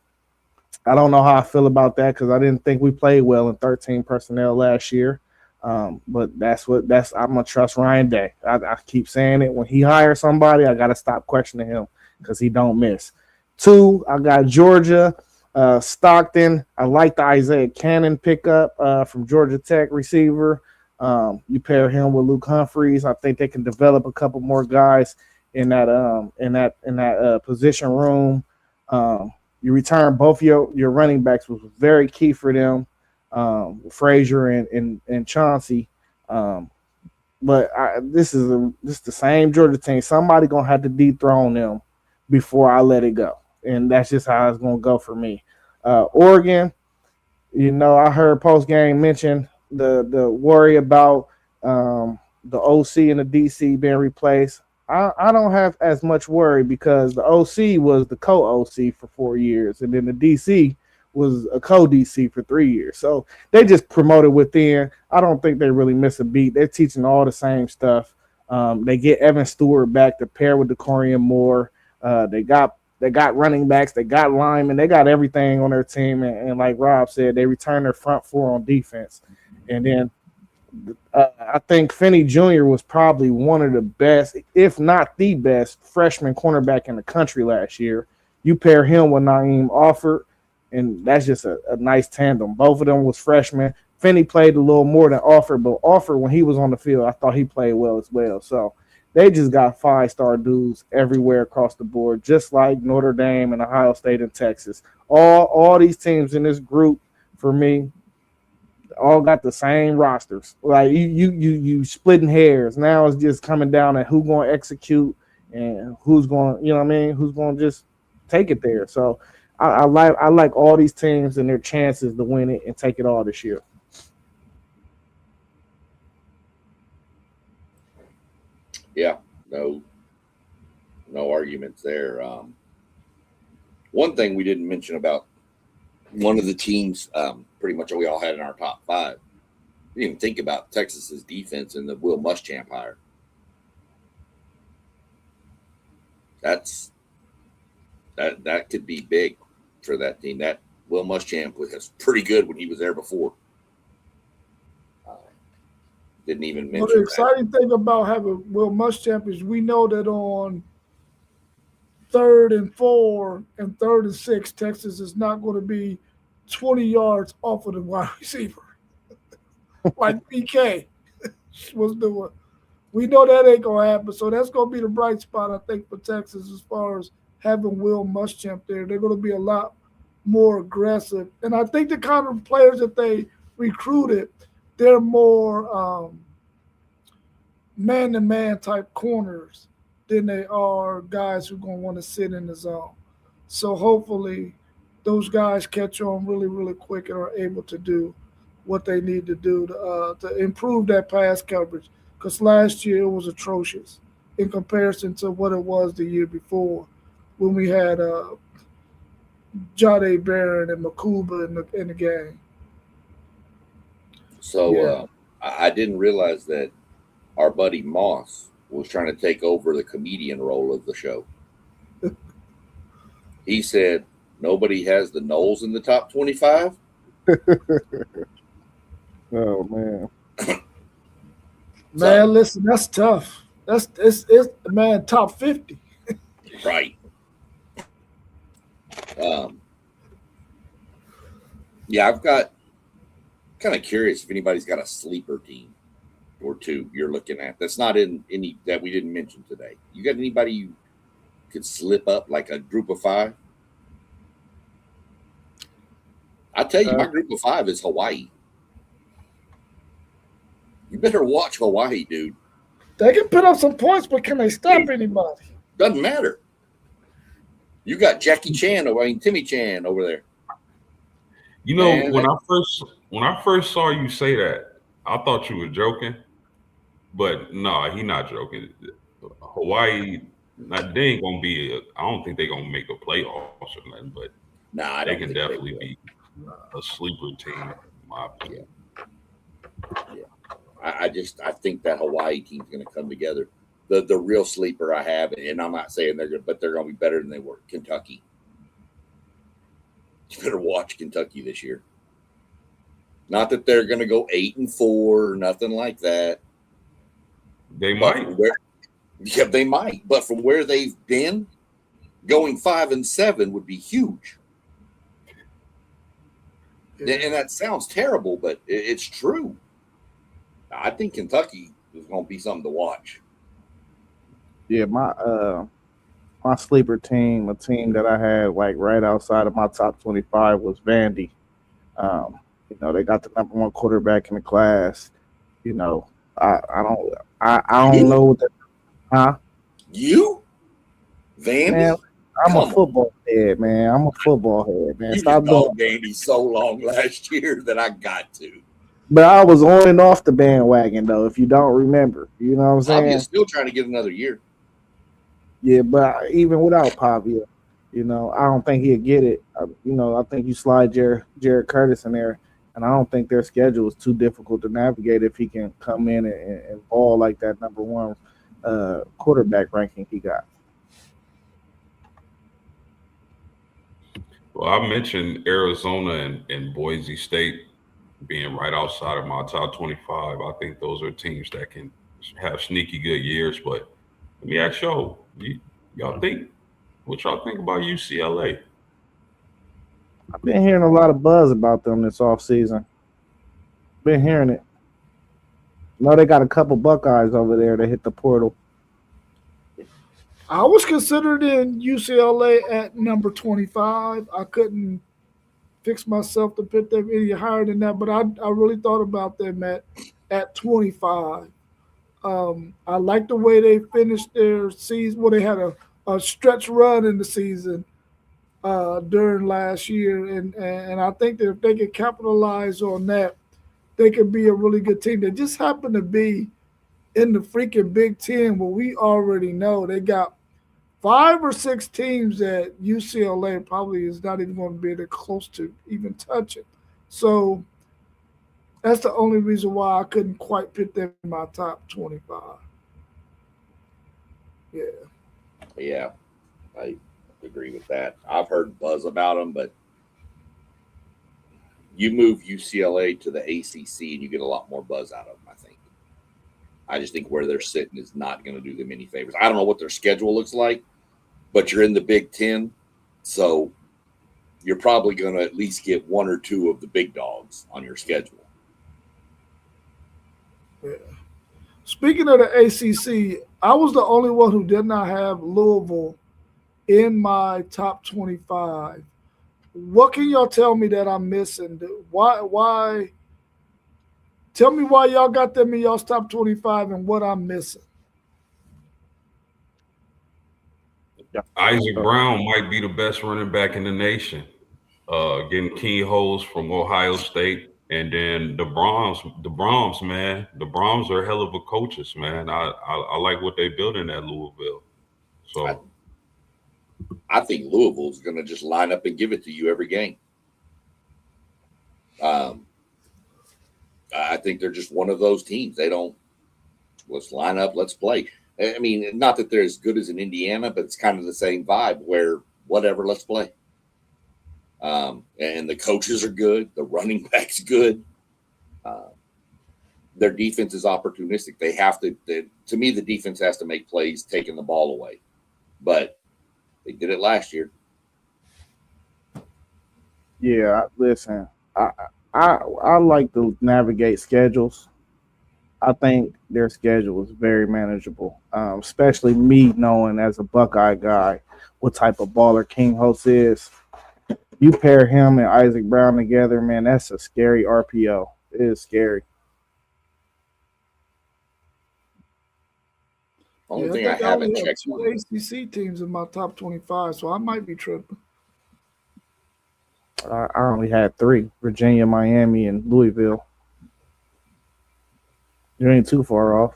I don't know how I feel about that because I didn't think we played well in 13 personnel last year. But I'm gonna trust Ryan Day. I keep saying it. When he hires somebody, I gotta stop questioning him because he don't miss. 2, I got Georgia, Stockton. I like the Isaiah Cannon pickup from Georgia Tech receiver. You pair him with Luke Humphreys. I think they can develop a couple more guys in that position room. You return both your running backs, which was very key for them. Frazier and Chauncey. But this is the same Georgia team. Somebody gonna have to dethrone them before I let it go, and that's just how it's gonna go for me. Oregon, I heard post game mention the worry about the OC and the DC being replaced. I don't have as much worry because the OC was the co-OC for 4 years, and then the DC was a co-DC for 3 years. So they just promoted within. I don't think they really miss a beat. They're teaching all the same stuff. They get Evan Stewart back to pair with DeCorian Moore. They got running backs. They got linemen. They got everything on their team. And like Rob said, they return their front 4 on defense. And then I think Finney Jr. was probably one of the best, if not the best, freshman cornerback in the country last year. You pair him with Naeem Offord, and that's just a nice tandem. Both of them was freshmen. Finney played a little more than Offord, but Offord, when he was on the field, I thought he played well as well. So they just got 5-star dudes everywhere across the board, just like Notre Dame and Ohio State and Texas. All these teams in this group, for me, all got the same rosters. Like you splitting hairs. Now it's just coming down to who's going to execute and who's going, who's going to just take it there. So I like all these teams and their chances to win it and take it all this year. Yeah, no arguments there. One thing we didn't mention about one of the teams, pretty much we all had in our top 5. We didn't even think about Texas's defense and the Will Muschamp hire. That could be big for that team. That Will Muschamp was pretty good when he was there before. Didn't even mention the exciting thing about having Will Muschamp is we know that on 3rd and 4 and 3rd and 6, Texas is not going to be 20 yards off of the wide receiver like PK was doing. We know that ain't gonna happen. So that's gonna be the bright spot, I think, for Texas as far as having Will Muschamp there. They're gonna be a lot more aggressive, and I think the kind of players that they recruited, they're more man-to-man type corners than they are guys who are gonna want to sit in the zone. So hopefully, those guys catch on really, really quick and are able to do what they need to do to improve that pass coverage. Because last year it was atrocious in comparison to what it was the year before when we had Jade Barron and Makuba in the game. So Yeah. I didn't realize that our buddy Moss was trying to take over the comedian role of the show. He said nobody has the Knowles in the top 25. Oh man. Man, listen, that's tough. It's man, top 50. Right. Yeah, I've got kind of curious if anybody's got a sleeper team or two you're looking at that's not in any that we didn't mention today. You got anybody you could slip up like a group of 5? I tell you, my group of 5 is Hawaii. You better watch Hawaii, dude. They can put up some points, but can they stop anybody? Doesn't matter. You got Timmy Chan over there. You know, Man, when I first saw you say that, I thought you were joking, but no, he not joking. Hawaii, they ain't gonna be. I don't think they're gonna make a playoffs or nothing, but Nah, they can definitely be a sleeper team. In my opinion. I think that Hawaii team's going to come together. The real sleeper I have, and I'm not saying they're good, but they're going to be better than they were. Kentucky. You better watch Kentucky this year. Not that they're going to go 8-4 or nothing like that. They might. Yeah, they might. But from where they've been, going 5-7 would be huge. Yeah. And that sounds terrible, but it's true. I think Kentucky is going to be something to watch. Yeah, my sleeper team, a team that I had like right outside of my top 25 was Vandy. They got the number 1 quarterback in the class. I don't know what that. You, Vandy? Man, I'm a football head, man. I'm a football head, man. You Stop dogged doing. Vandy so long last year that I got to. But I was on and off the bandwagon though. If you don't remember, you know what I'm saying? I'm still trying to get another year. Yeah, but even without Pavia, I don't think he'd get it. I think you slide Jared Curtis in there, and I don't think their schedule is too difficult to navigate if he can come in and ball like that number 1 quarterback ranking he got. Well, I mentioned Arizona and Boise State being right outside of my top 25. I think those are teams that can have sneaky good years. But let me ask y'all, what y'all think about UCLA? I've been hearing a lot of buzz about them this offseason. Been hearing it. They got a couple Buckeyes over there that hit the portal. I was considered in UCLA at number 25. I couldn't fix myself to put them any higher than that, but I really thought about them at 25. I like the way they finished their season. Well, they had a stretch run in the season during last year, and I think that if they could capitalize on that, they could be a really good team. They just happen to be in the freaking Big Ten, where we already know they got 5 or 6 teams that UCLA probably is not even going to be able to close to even touch it. So that's the only reason why I couldn't quite put them in my top 25. Yeah. Yeah, I agree with that. I've heard buzz about them, but you move UCLA to the ACC and you get a lot more buzz out of them, I think. I just think where they're sitting is not going to do them any favors. I don't know what their schedule looks like, but you're in the Big Ten, so you're probably going to at least get 1 or 2 of the big dogs on your schedule. Yeah. Speaking of the ACC, I was the only one who did not have Louisville in my top 25. What can y'all tell me that I'm missing? Why? Tell me why y'all got them in y'all's top 25 and what I'm missing. Isaac Brown might be the best running back in the nation. Getting keyholes from Ohio State. And then the Browns, man. The Browns are hell of a coaches, man. I like what they building at Louisville. So I think Louisville's going to just line up and give it to you every game. I think they're just one of those teams. They don't, let's line up, let's play. I mean, not that they're as good as in Indiana, but it's kind of the same vibe where whatever, let's play. And the coaches are good. The running back's good. Their defense is opportunistic. They have to me, the defense has to make plays taking the ball away. But they did it last year. Yeah, listen, I like to navigate schedules. I think their schedule is very manageable, especially me knowing as a Buckeye guy what type of baller King Host is. You pair him and Isaac Brown together, man, that's a scary RPO. It is scary. Only thing I haven't checked two ACC teams in my top 25, so I might be tripping. I only had 3: Virginia, Miami, and Louisville. You ain't too far off.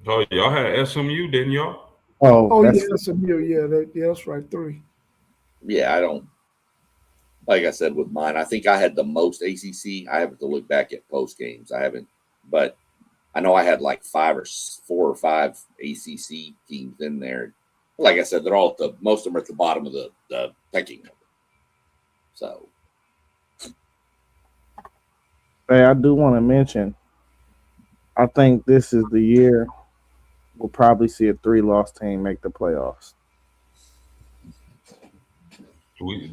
Oh, y'all had SMU, didn't y'all? Oh yeah, SMU. Yeah, that's right. 3. Yeah, I don't. Like I said with mine, I think I had the most ACC. I have to look back at post games. I haven't, but I know I had like 4 or 5 ACC teams in there. Like I said, they're all most of them are at the bottom of the pecking order. So, hey, I do want to mention, I think this is the year we'll probably see a 3-loss team make the playoffs.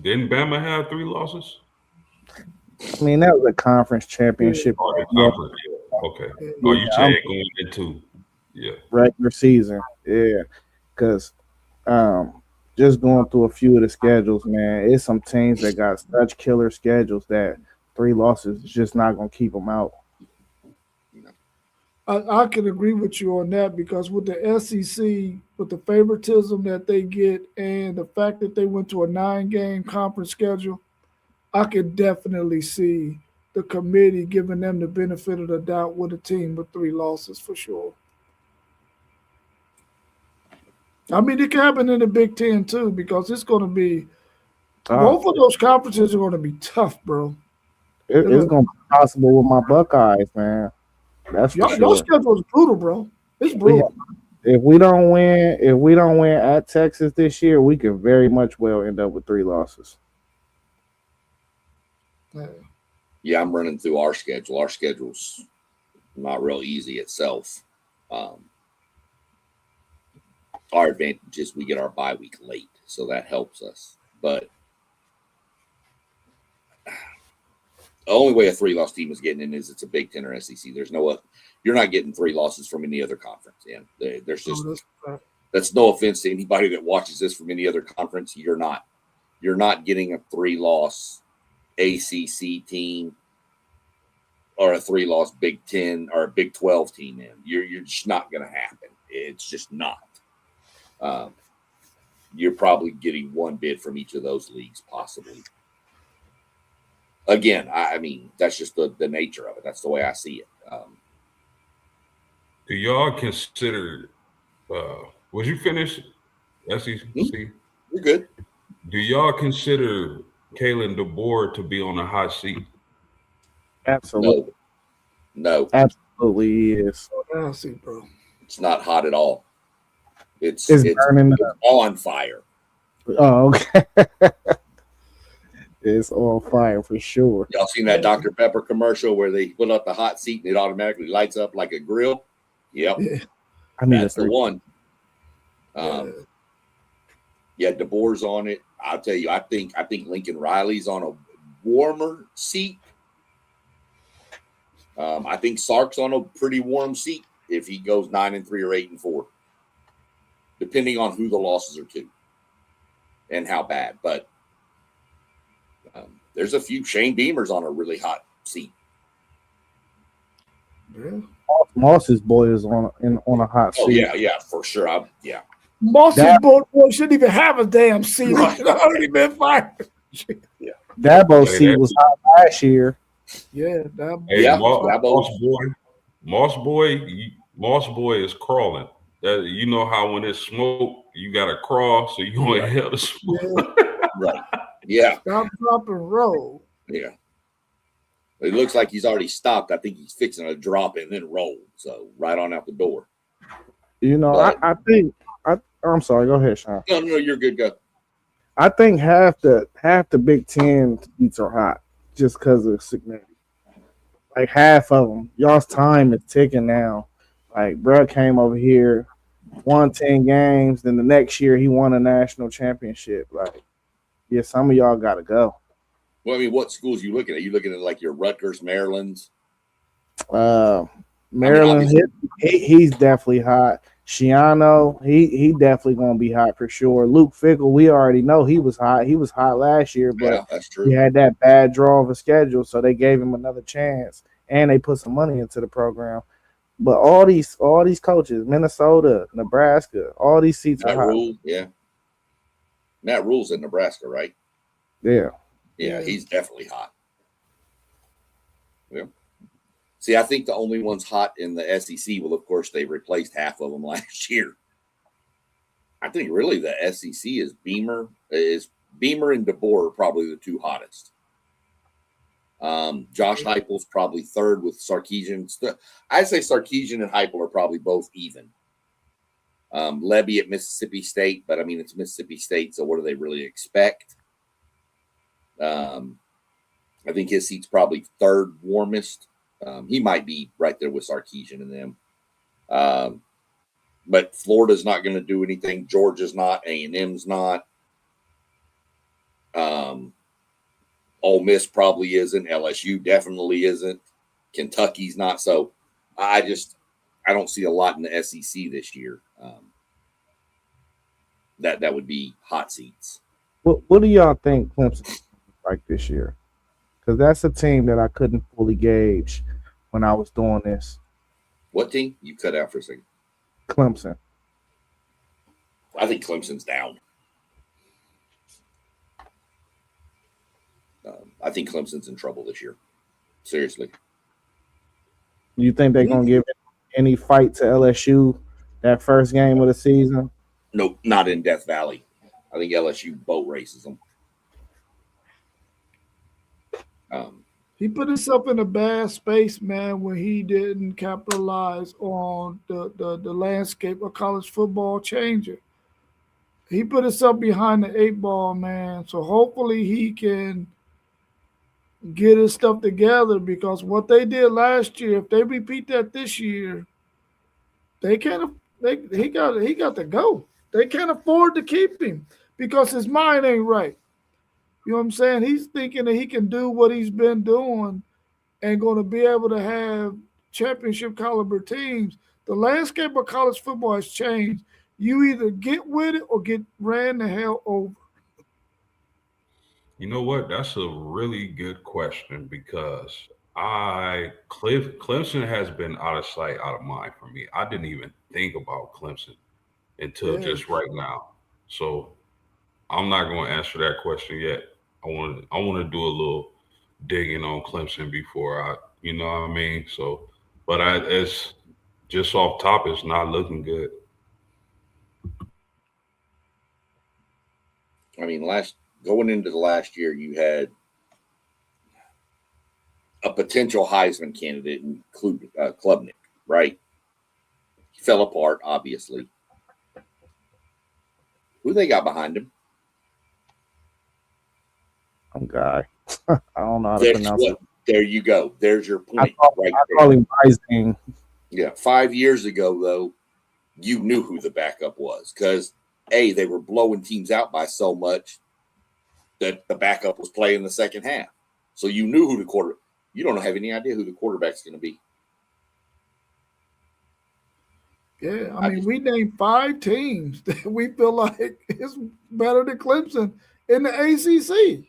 Didn't Bama have 3 losses? I mean, that was a conference championship. Oh, conference. Okay. Oh, you saying going into regular season. Yeah. Because just going through a few of the schedules, man, it's some teams that got such killer schedules that 3 losses is just not going to keep them out. I can agree with you on that because with the SEC, with the favoritism that they get and the fact that they went to a 9-game conference schedule, I could definitely see the committee giving them the benefit of the doubt with a team with 3 losses for sure. I mean, it can happen in the Big Ten too because it's going to be both of those conferences are going to be tough, bro. It's going to be possible with my Buckeyes, man. That's for sure. Your schedule is brutal, bro. It's brutal. If we don't win at Texas this year, we could very much well end up with 3 losses. Yeah, I'm running through our schedule. Our schedule's not real easy itself. Our advantage is we get our bye week late, so that helps us. But the only way a 3-loss team is getting in is it's a Big Ten or SEC. There's no, you're not getting 3 losses from any other conference. And there's just that's no offense to anybody that watches this from any other conference. You're not getting a 3-loss ACC team or a 3-loss Big Ten or a Big 12 team in. You're just not going to happen. It's just not. You're probably getting 1 bid from each of those leagues, possibly. Again, I mean, that's just the nature of it. That's the way I see it. Do y'all consider, was you finished SEC? You're good. Do y'all consider Kalen DeBoer to be on the hot seat? Absolutely. No. Absolutely he is. Hot seat, bro. It's not hot at all. It's burning on fire. Oh, okay. It's on fire for sure. Y'all seen that Dr. Pepper commercial where they put up the hot seat and it automatically lights up like a grill? Yep. Yeah. I mean, that's the one. Yeah, DeBoer's on it. I'll tell you, I think Lincoln Riley's on a warmer seat. I think Sark's on a pretty warm seat if he goes 9-3 or 8-4, depending on who the losses are to and how bad. But there's a few. Shane Beamer's on a really hot seat. Yeah. Moss's boy is on a hot seat. Oh yeah, for sure. Moss's boy shouldn't even have a damn seat. He's already been fired. Dabo seat was hot last year. Yeah, Moss boy is crawling. You know how when it's smoke, you gotta crawl, so you don't inhale the smoke. Yeah. Right. Yeah. Stop, drop, and roll. Yeah. It looks like he's already stopped. I think he's fixing to drop and then roll. So right on out the door. You know, But, I'm sorry. Go ahead, Sean. No, you're good. Go. I think half the Big Ten seats are hot just because of significance. Like half of them, y'all's time is ticking now. Like, bro came over here, won 10 games, then the next year he won a national championship. Like, yeah, some of y'all got to go. Well, I mean, what schools you looking at? You looking at like your Rutgers, Maryland's? Maryland, he's definitely hot. Shiano, he definitely gonna be hot for sure. Luke Fickell, we already know he was hot. He was hot last year, but Yeah, that's true. he had that bad draw of a schedule, so they gave him another chance, and they put some money into the program. But all these coaches, Minnesota, Nebraska, all these seats are hot. Rule, yeah. Matt Rule's in Nebraska, right? Yeah. Yeah, he's definitely hot. Yeah. See, I think the only ones hot in the SEC, well, of course, they replaced half of them last year. I think really the SEC is Beamer and DeBoer are probably the two hottest. Josh Heupel's probably third with Sarkisian. I'd say Sarkisian and Heupel are probably both even. Lebby at Mississippi State, but I mean, it's Mississippi State, so what do they really expect? I think his seat's probably third warmest. He might be right there with Sarkisian and them. But Florida's not going to do anything. Georgia's not. A&M's not. Ole Miss probably isn't. LSU definitely isn't. Kentucky's not. So I don't see a lot in the SEC this year. That would be hot seats. What do y'all think Clemson like this year? Because that's a team that I couldn't fully gauge when I was doing this. What team? You cut out for a second. Clemson. I think Clemson's down. I think Clemson's in trouble this year. Seriously. You think they're going to give any fight to LSU that first game of the season? Nope, not in Death Valley. I think LSU boat races them. He put himself in a bad space, man, when he didn't capitalize on the landscape of college football changing. He put himself behind the 8 ball, man. So hopefully he can get his stuff together, because what they did last year, if they repeat that this year, he got to go. They can't afford to keep him because his mind ain't right. You know what I'm saying? He's thinking that he can do what he's been doing and going to be able to have championship caliber teams. The landscape of college football has changed. You either get with it or get ran the hell over. You know what? That's a really good question, because Clemson has been out of sight, out of mind for me. I didn't even think about Clemson until just right now. So I'm not going to answer that question yet. I want to do a little digging on Clemson before you know what I mean? So, but it's just off top, it's not looking good. I mean, going into the last year, you had a potential Heisman candidate, including Klubnik, right? He fell apart, obviously. Who they got behind him? Some guy. I don't know how to pronounce it. There you go. There's your point. I call him Rising. Yeah. 5 years ago, though, you knew who the backup was, because they were blowing teams out by so much that the backup was playing the second half. So you knew who the quarterback. you don't have any idea who the quarterback's going to be. Yeah, I mean, we named 5 teams that we feel like is better than Clemson in the ACC.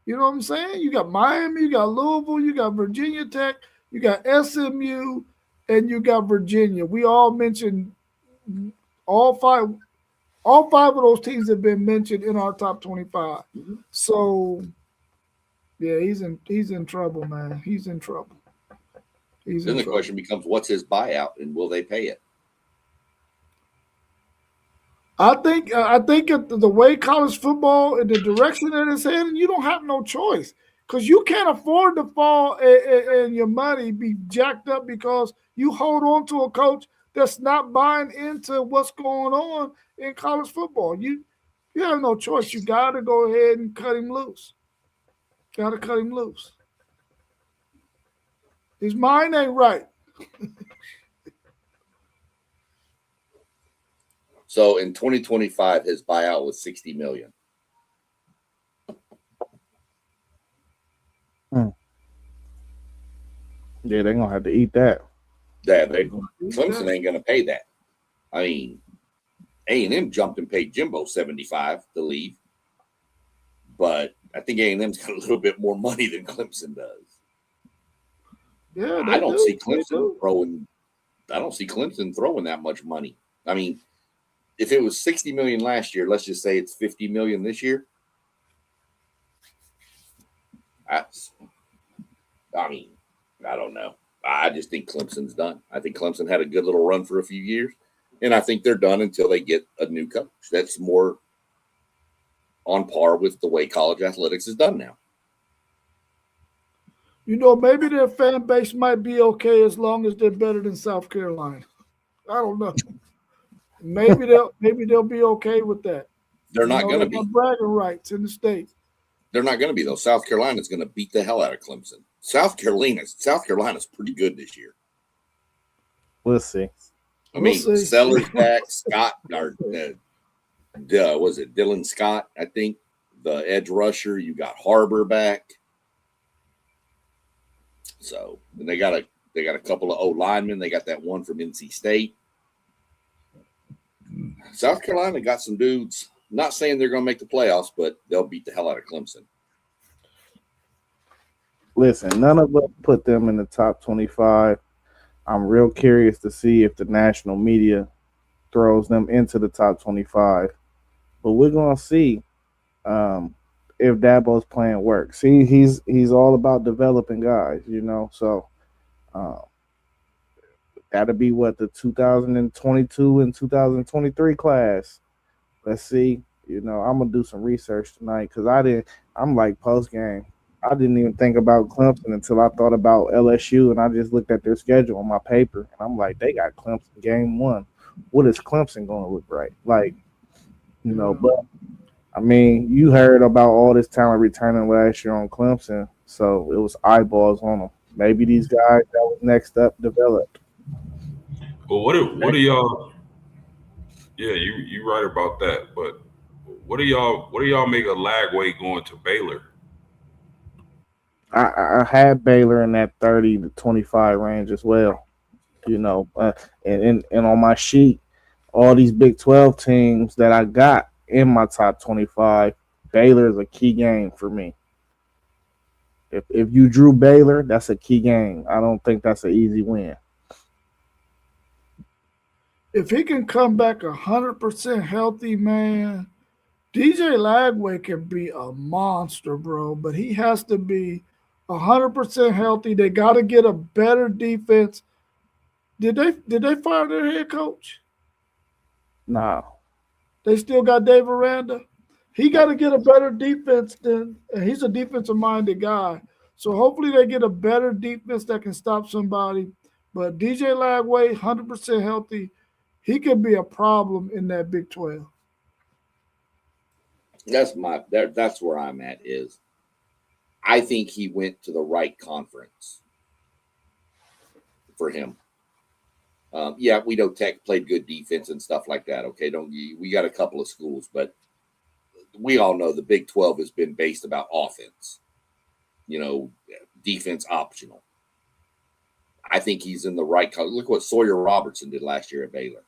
You know what I'm saying? You got Miami, you got Louisville, you got Virginia Tech, you got SMU, and you got Virginia. We all mentioned all five. All 5 of those teams have been mentioned in our top 25. Mhm. So, yeah, he's in trouble, man. He's in trouble. Then the question becomes, what's his buyout, and will they pay it? I think the way college football and the direction that it's heading, you don't have no choice because you can't afford to fall and your money be jacked up because you hold on to a coach that's not buying into what's going on in college football. You have no choice. You got to go ahead and cut him loose. Got to cut him loose. His mind ain't right. So in 2025, his buyout was $60 million. Yeah, they're gonna have to eat that. Clemson ain't gonna pay that. I mean, A&M jumped and paid Jimbo $75 to leave, but I think A&M's got a little bit more money than Clemson does. Yeah, I don't see Clemson throwing. I don't see Clemson throwing that much money. I mean, if it was $60 million last year, let's just say it's $50 million this year. I mean, I don't know. I just think Clemson's done. I think Clemson had a good little run for a few years, and I think they're done until they get a new coach. That's more on par with the way college athletics is done now. You know, maybe their fan base might be okay as long as they're better than South Carolina. I don't know. Maybe they'll be okay with that. They're not going to be bragging rights in the state. They're not going to be though. South Carolina's going to beat the hell out of Clemson. South Carolina's pretty good this year. We'll see. I mean, Sellers back, Scott, or was it Dylan Scott? I think the edge rusher. You got Harbor back. So and they got a couple of old linemen. They got that one from NC State. South Carolina got some dudes. Not saying they're going to make the playoffs, but they'll beat the hell out of Clemson. Listen, none of us put them in the top 25. I'm real curious to see if the national media throws them into the top 25. But we're going to see if Dabo's plan works. See, he's all about developing guys, you know. So that'll be what the 2022 and 2023 class. Let's see. You know, I'm gonna do some research tonight because I'm like post game. I didn't even think about Clemson until I thought about LSU, and I just looked at their schedule on my paper, and I'm like, they got Clemson game 1. What is Clemson going to look like? Like, you know, but I mean, you heard about all this talent returning last year on Clemson, so it was eyeballs on them. Maybe these guys that was next up developed. Well, what are y'all? Yeah, you right about that. But what do y'all make of Lagway going to Baylor? I had Baylor in that 30 to 25 range as well. You know, and on my sheet, all these Big 12 teams that I got in my top 25, Baylor is a key game for me. If you drew Baylor, that's a key game. I don't think that's an easy win. If he can come back 100% healthy, man, DJ Lagway can be a monster, bro. But he has to be 100% healthy. They got to get a better defense. Did they fire their head coach? No. They still got Dave Aranda. He got to get a better defense than he's a defensive-minded guy. So hopefully they get a better defense that can stop somebody. But DJ Lagway, 100% healthy, he could be a problem in that Big 12. That's where I'm at is I think he went to the right conference for him. Yeah, we know Tech played good defense and stuff like that. Okay, we got a couple of schools, but we all know the Big 12 has been based about offense. You know, defense optional. I think he's in the right color. Look what Sawyer Robertson did last year at Baylor.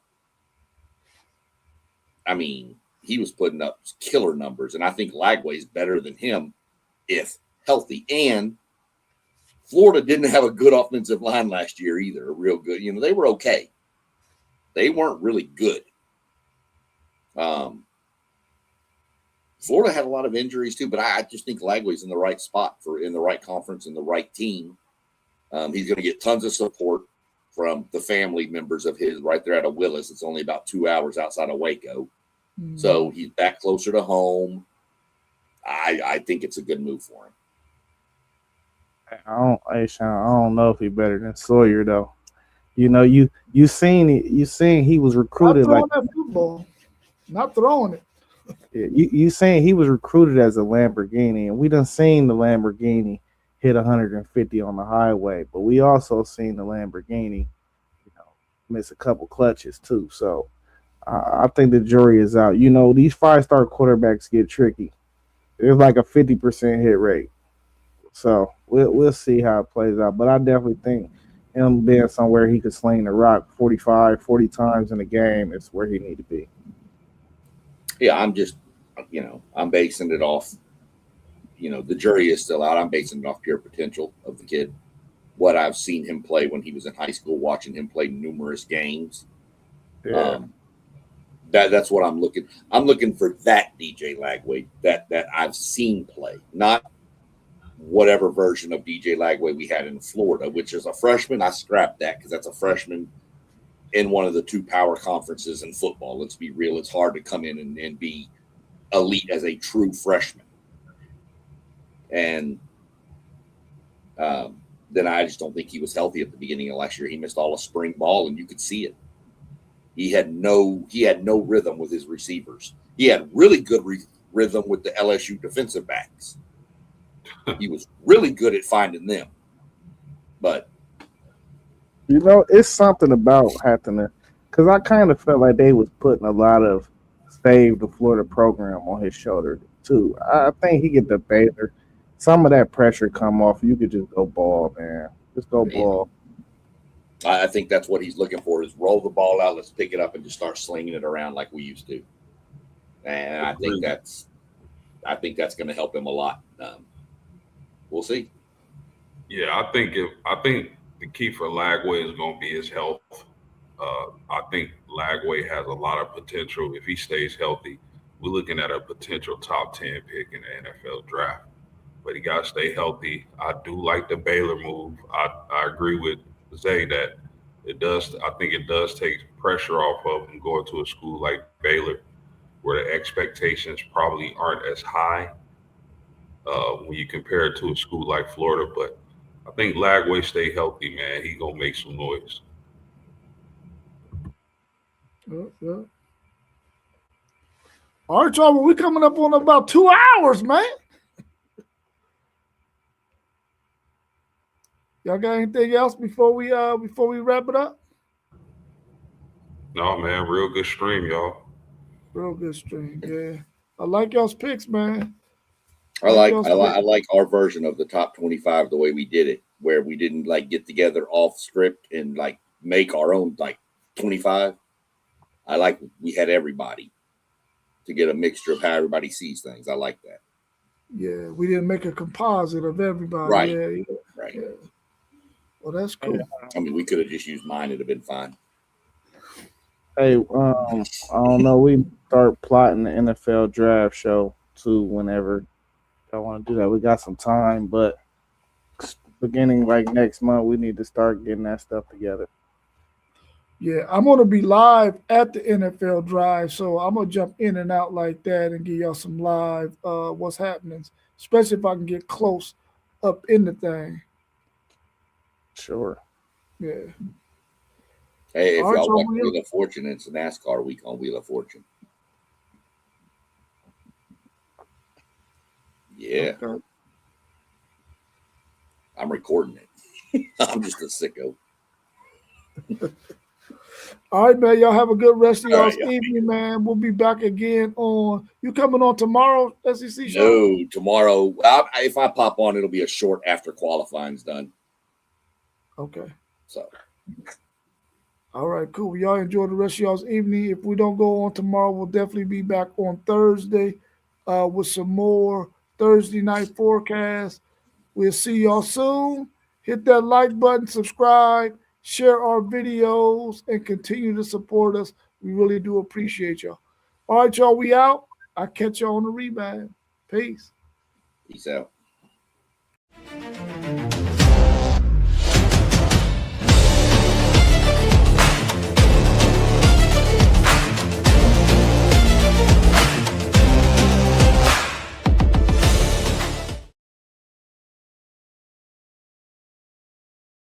I mean, he was putting up killer numbers, and I think Lagway's better than him if healthy. And Florida didn't have a good offensive line last year either, real good. You know, they were okay. They weren't really good. Florida had a lot of injuries too, but I just think Lagway's in the right spot in the right conference and the right team. He's going to get tons of support from the family members of his right there out of Willis. It's only about 2 hours outside of Waco. Mm-hmm. So he's back closer to home. I think it's a good move for him. I don't know if he's better than Sawyer though. You know, you seen he was recruited not throwing that football, not throwing it. You saying he was recruited as a Lamborghini, and we done seen the Lamborghini hit 150 on the highway, but we also seen the Lamborghini, you know, miss a couple clutches too. So I think the jury is out. You know, these 5-star quarterbacks get tricky. There's like a 50% hit rate. So we'll see how it plays out. But I definitely think him being somewhere he could sling the rock 40 times in a game is where he need to be. Yeah, I'm just, you know, I'm basing it off, you know, the jury is still out. I'm basing it off pure potential of the kid. What I've seen him play when he was in high school, watching him play numerous games. Yeah. That's what I'm looking. I'm looking for that DJ Lagway that I've seen play, not whatever version of DJ Lagway we had in Florida, which is a freshman. I scrapped that because that's a freshman in one of the 2 power conferences in football. Let's be real. It's hard to come in and be elite as a true freshman. And then I just don't think he was healthy at the beginning of last year. He missed all of spring ball, and you could see it. He had no rhythm with his receivers. He had really good rhythm with the LSU defensive backs. He was really good at finding them. But you know, it's something about having to, because I kind of felt like they was putting a lot of save the Florida program on his shoulder too. I think he get the Baylor. Some of that pressure come off. You could just go ball, man. Just go ball. I think that's what he's looking for is roll the ball out. Let's pick it up and just start slinging it around like we used to. And I think that's going to help him a lot. We'll see. Yeah, I think the key for Lagway is going to be his health. I think Lagway has a lot of potential. If he stays healthy, we're looking at a potential top 10 pick in the NFL draft. But he got to stay healthy. I do like the Baylor move. I agree with Zay that it does. I think it does take pressure off of him going to a school like Baylor, where the expectations probably aren't as high when you compare it to a school like Florida. But I think Lagway stay healthy, man. He gonna make some noise. Yeah. All right, y'all. We're coming up on about 2 hours, man. Y'all got anything else before we wrap it up? No, man. Real good stream, y'all. Real good stream. Yeah, I like y'all's picks, man. I like our version of the top 25 the way we did it, where we didn't like get together off script and like make our own like 25. I like we had everybody to get a mixture of how everybody sees things. I like that. Yeah, we didn't make a composite of everybody. Right. Yeah. Right. Yeah. Well, that's cool. I mean, we could have just used mine. It'd have been fine. Hey, I don't know. We start plotting the NFL draft show too whenever y'all want to do that. We got some time, but beginning like next month, we need to start getting that stuff together. Yeah, I'm going to be live at the NFL drive, so I'm going to jump in and out like that and give y'all some live what's happening, especially if I can get close up in the thing. Sure. Yeah. Hey, if All right, y'all so watch Wheel of Fortune, it's a NASCAR week on Wheel of Fortune. Yeah. Okay. I'm recording it. I'm just a sicko. All right, man. Y'all have a good rest of All y'all's right, y'all. evening, man. We'll be back again on. You coming on tomorrow, SEC show? No, tomorrow. If I pop on, it'll be a short after qualifying's done. Okay. So. All right, cool. Y'all enjoy the rest of y'all's evening. If we don't go on tomorrow, we'll definitely be back on Thursday with some more Thursday night forecast. We'll see y'all soon. Hit that like button, subscribe, share our videos, and continue to support us. We really do appreciate y'all. All right, y'all, we out. I'll catch y'all on the rebound. Peace. Peace out.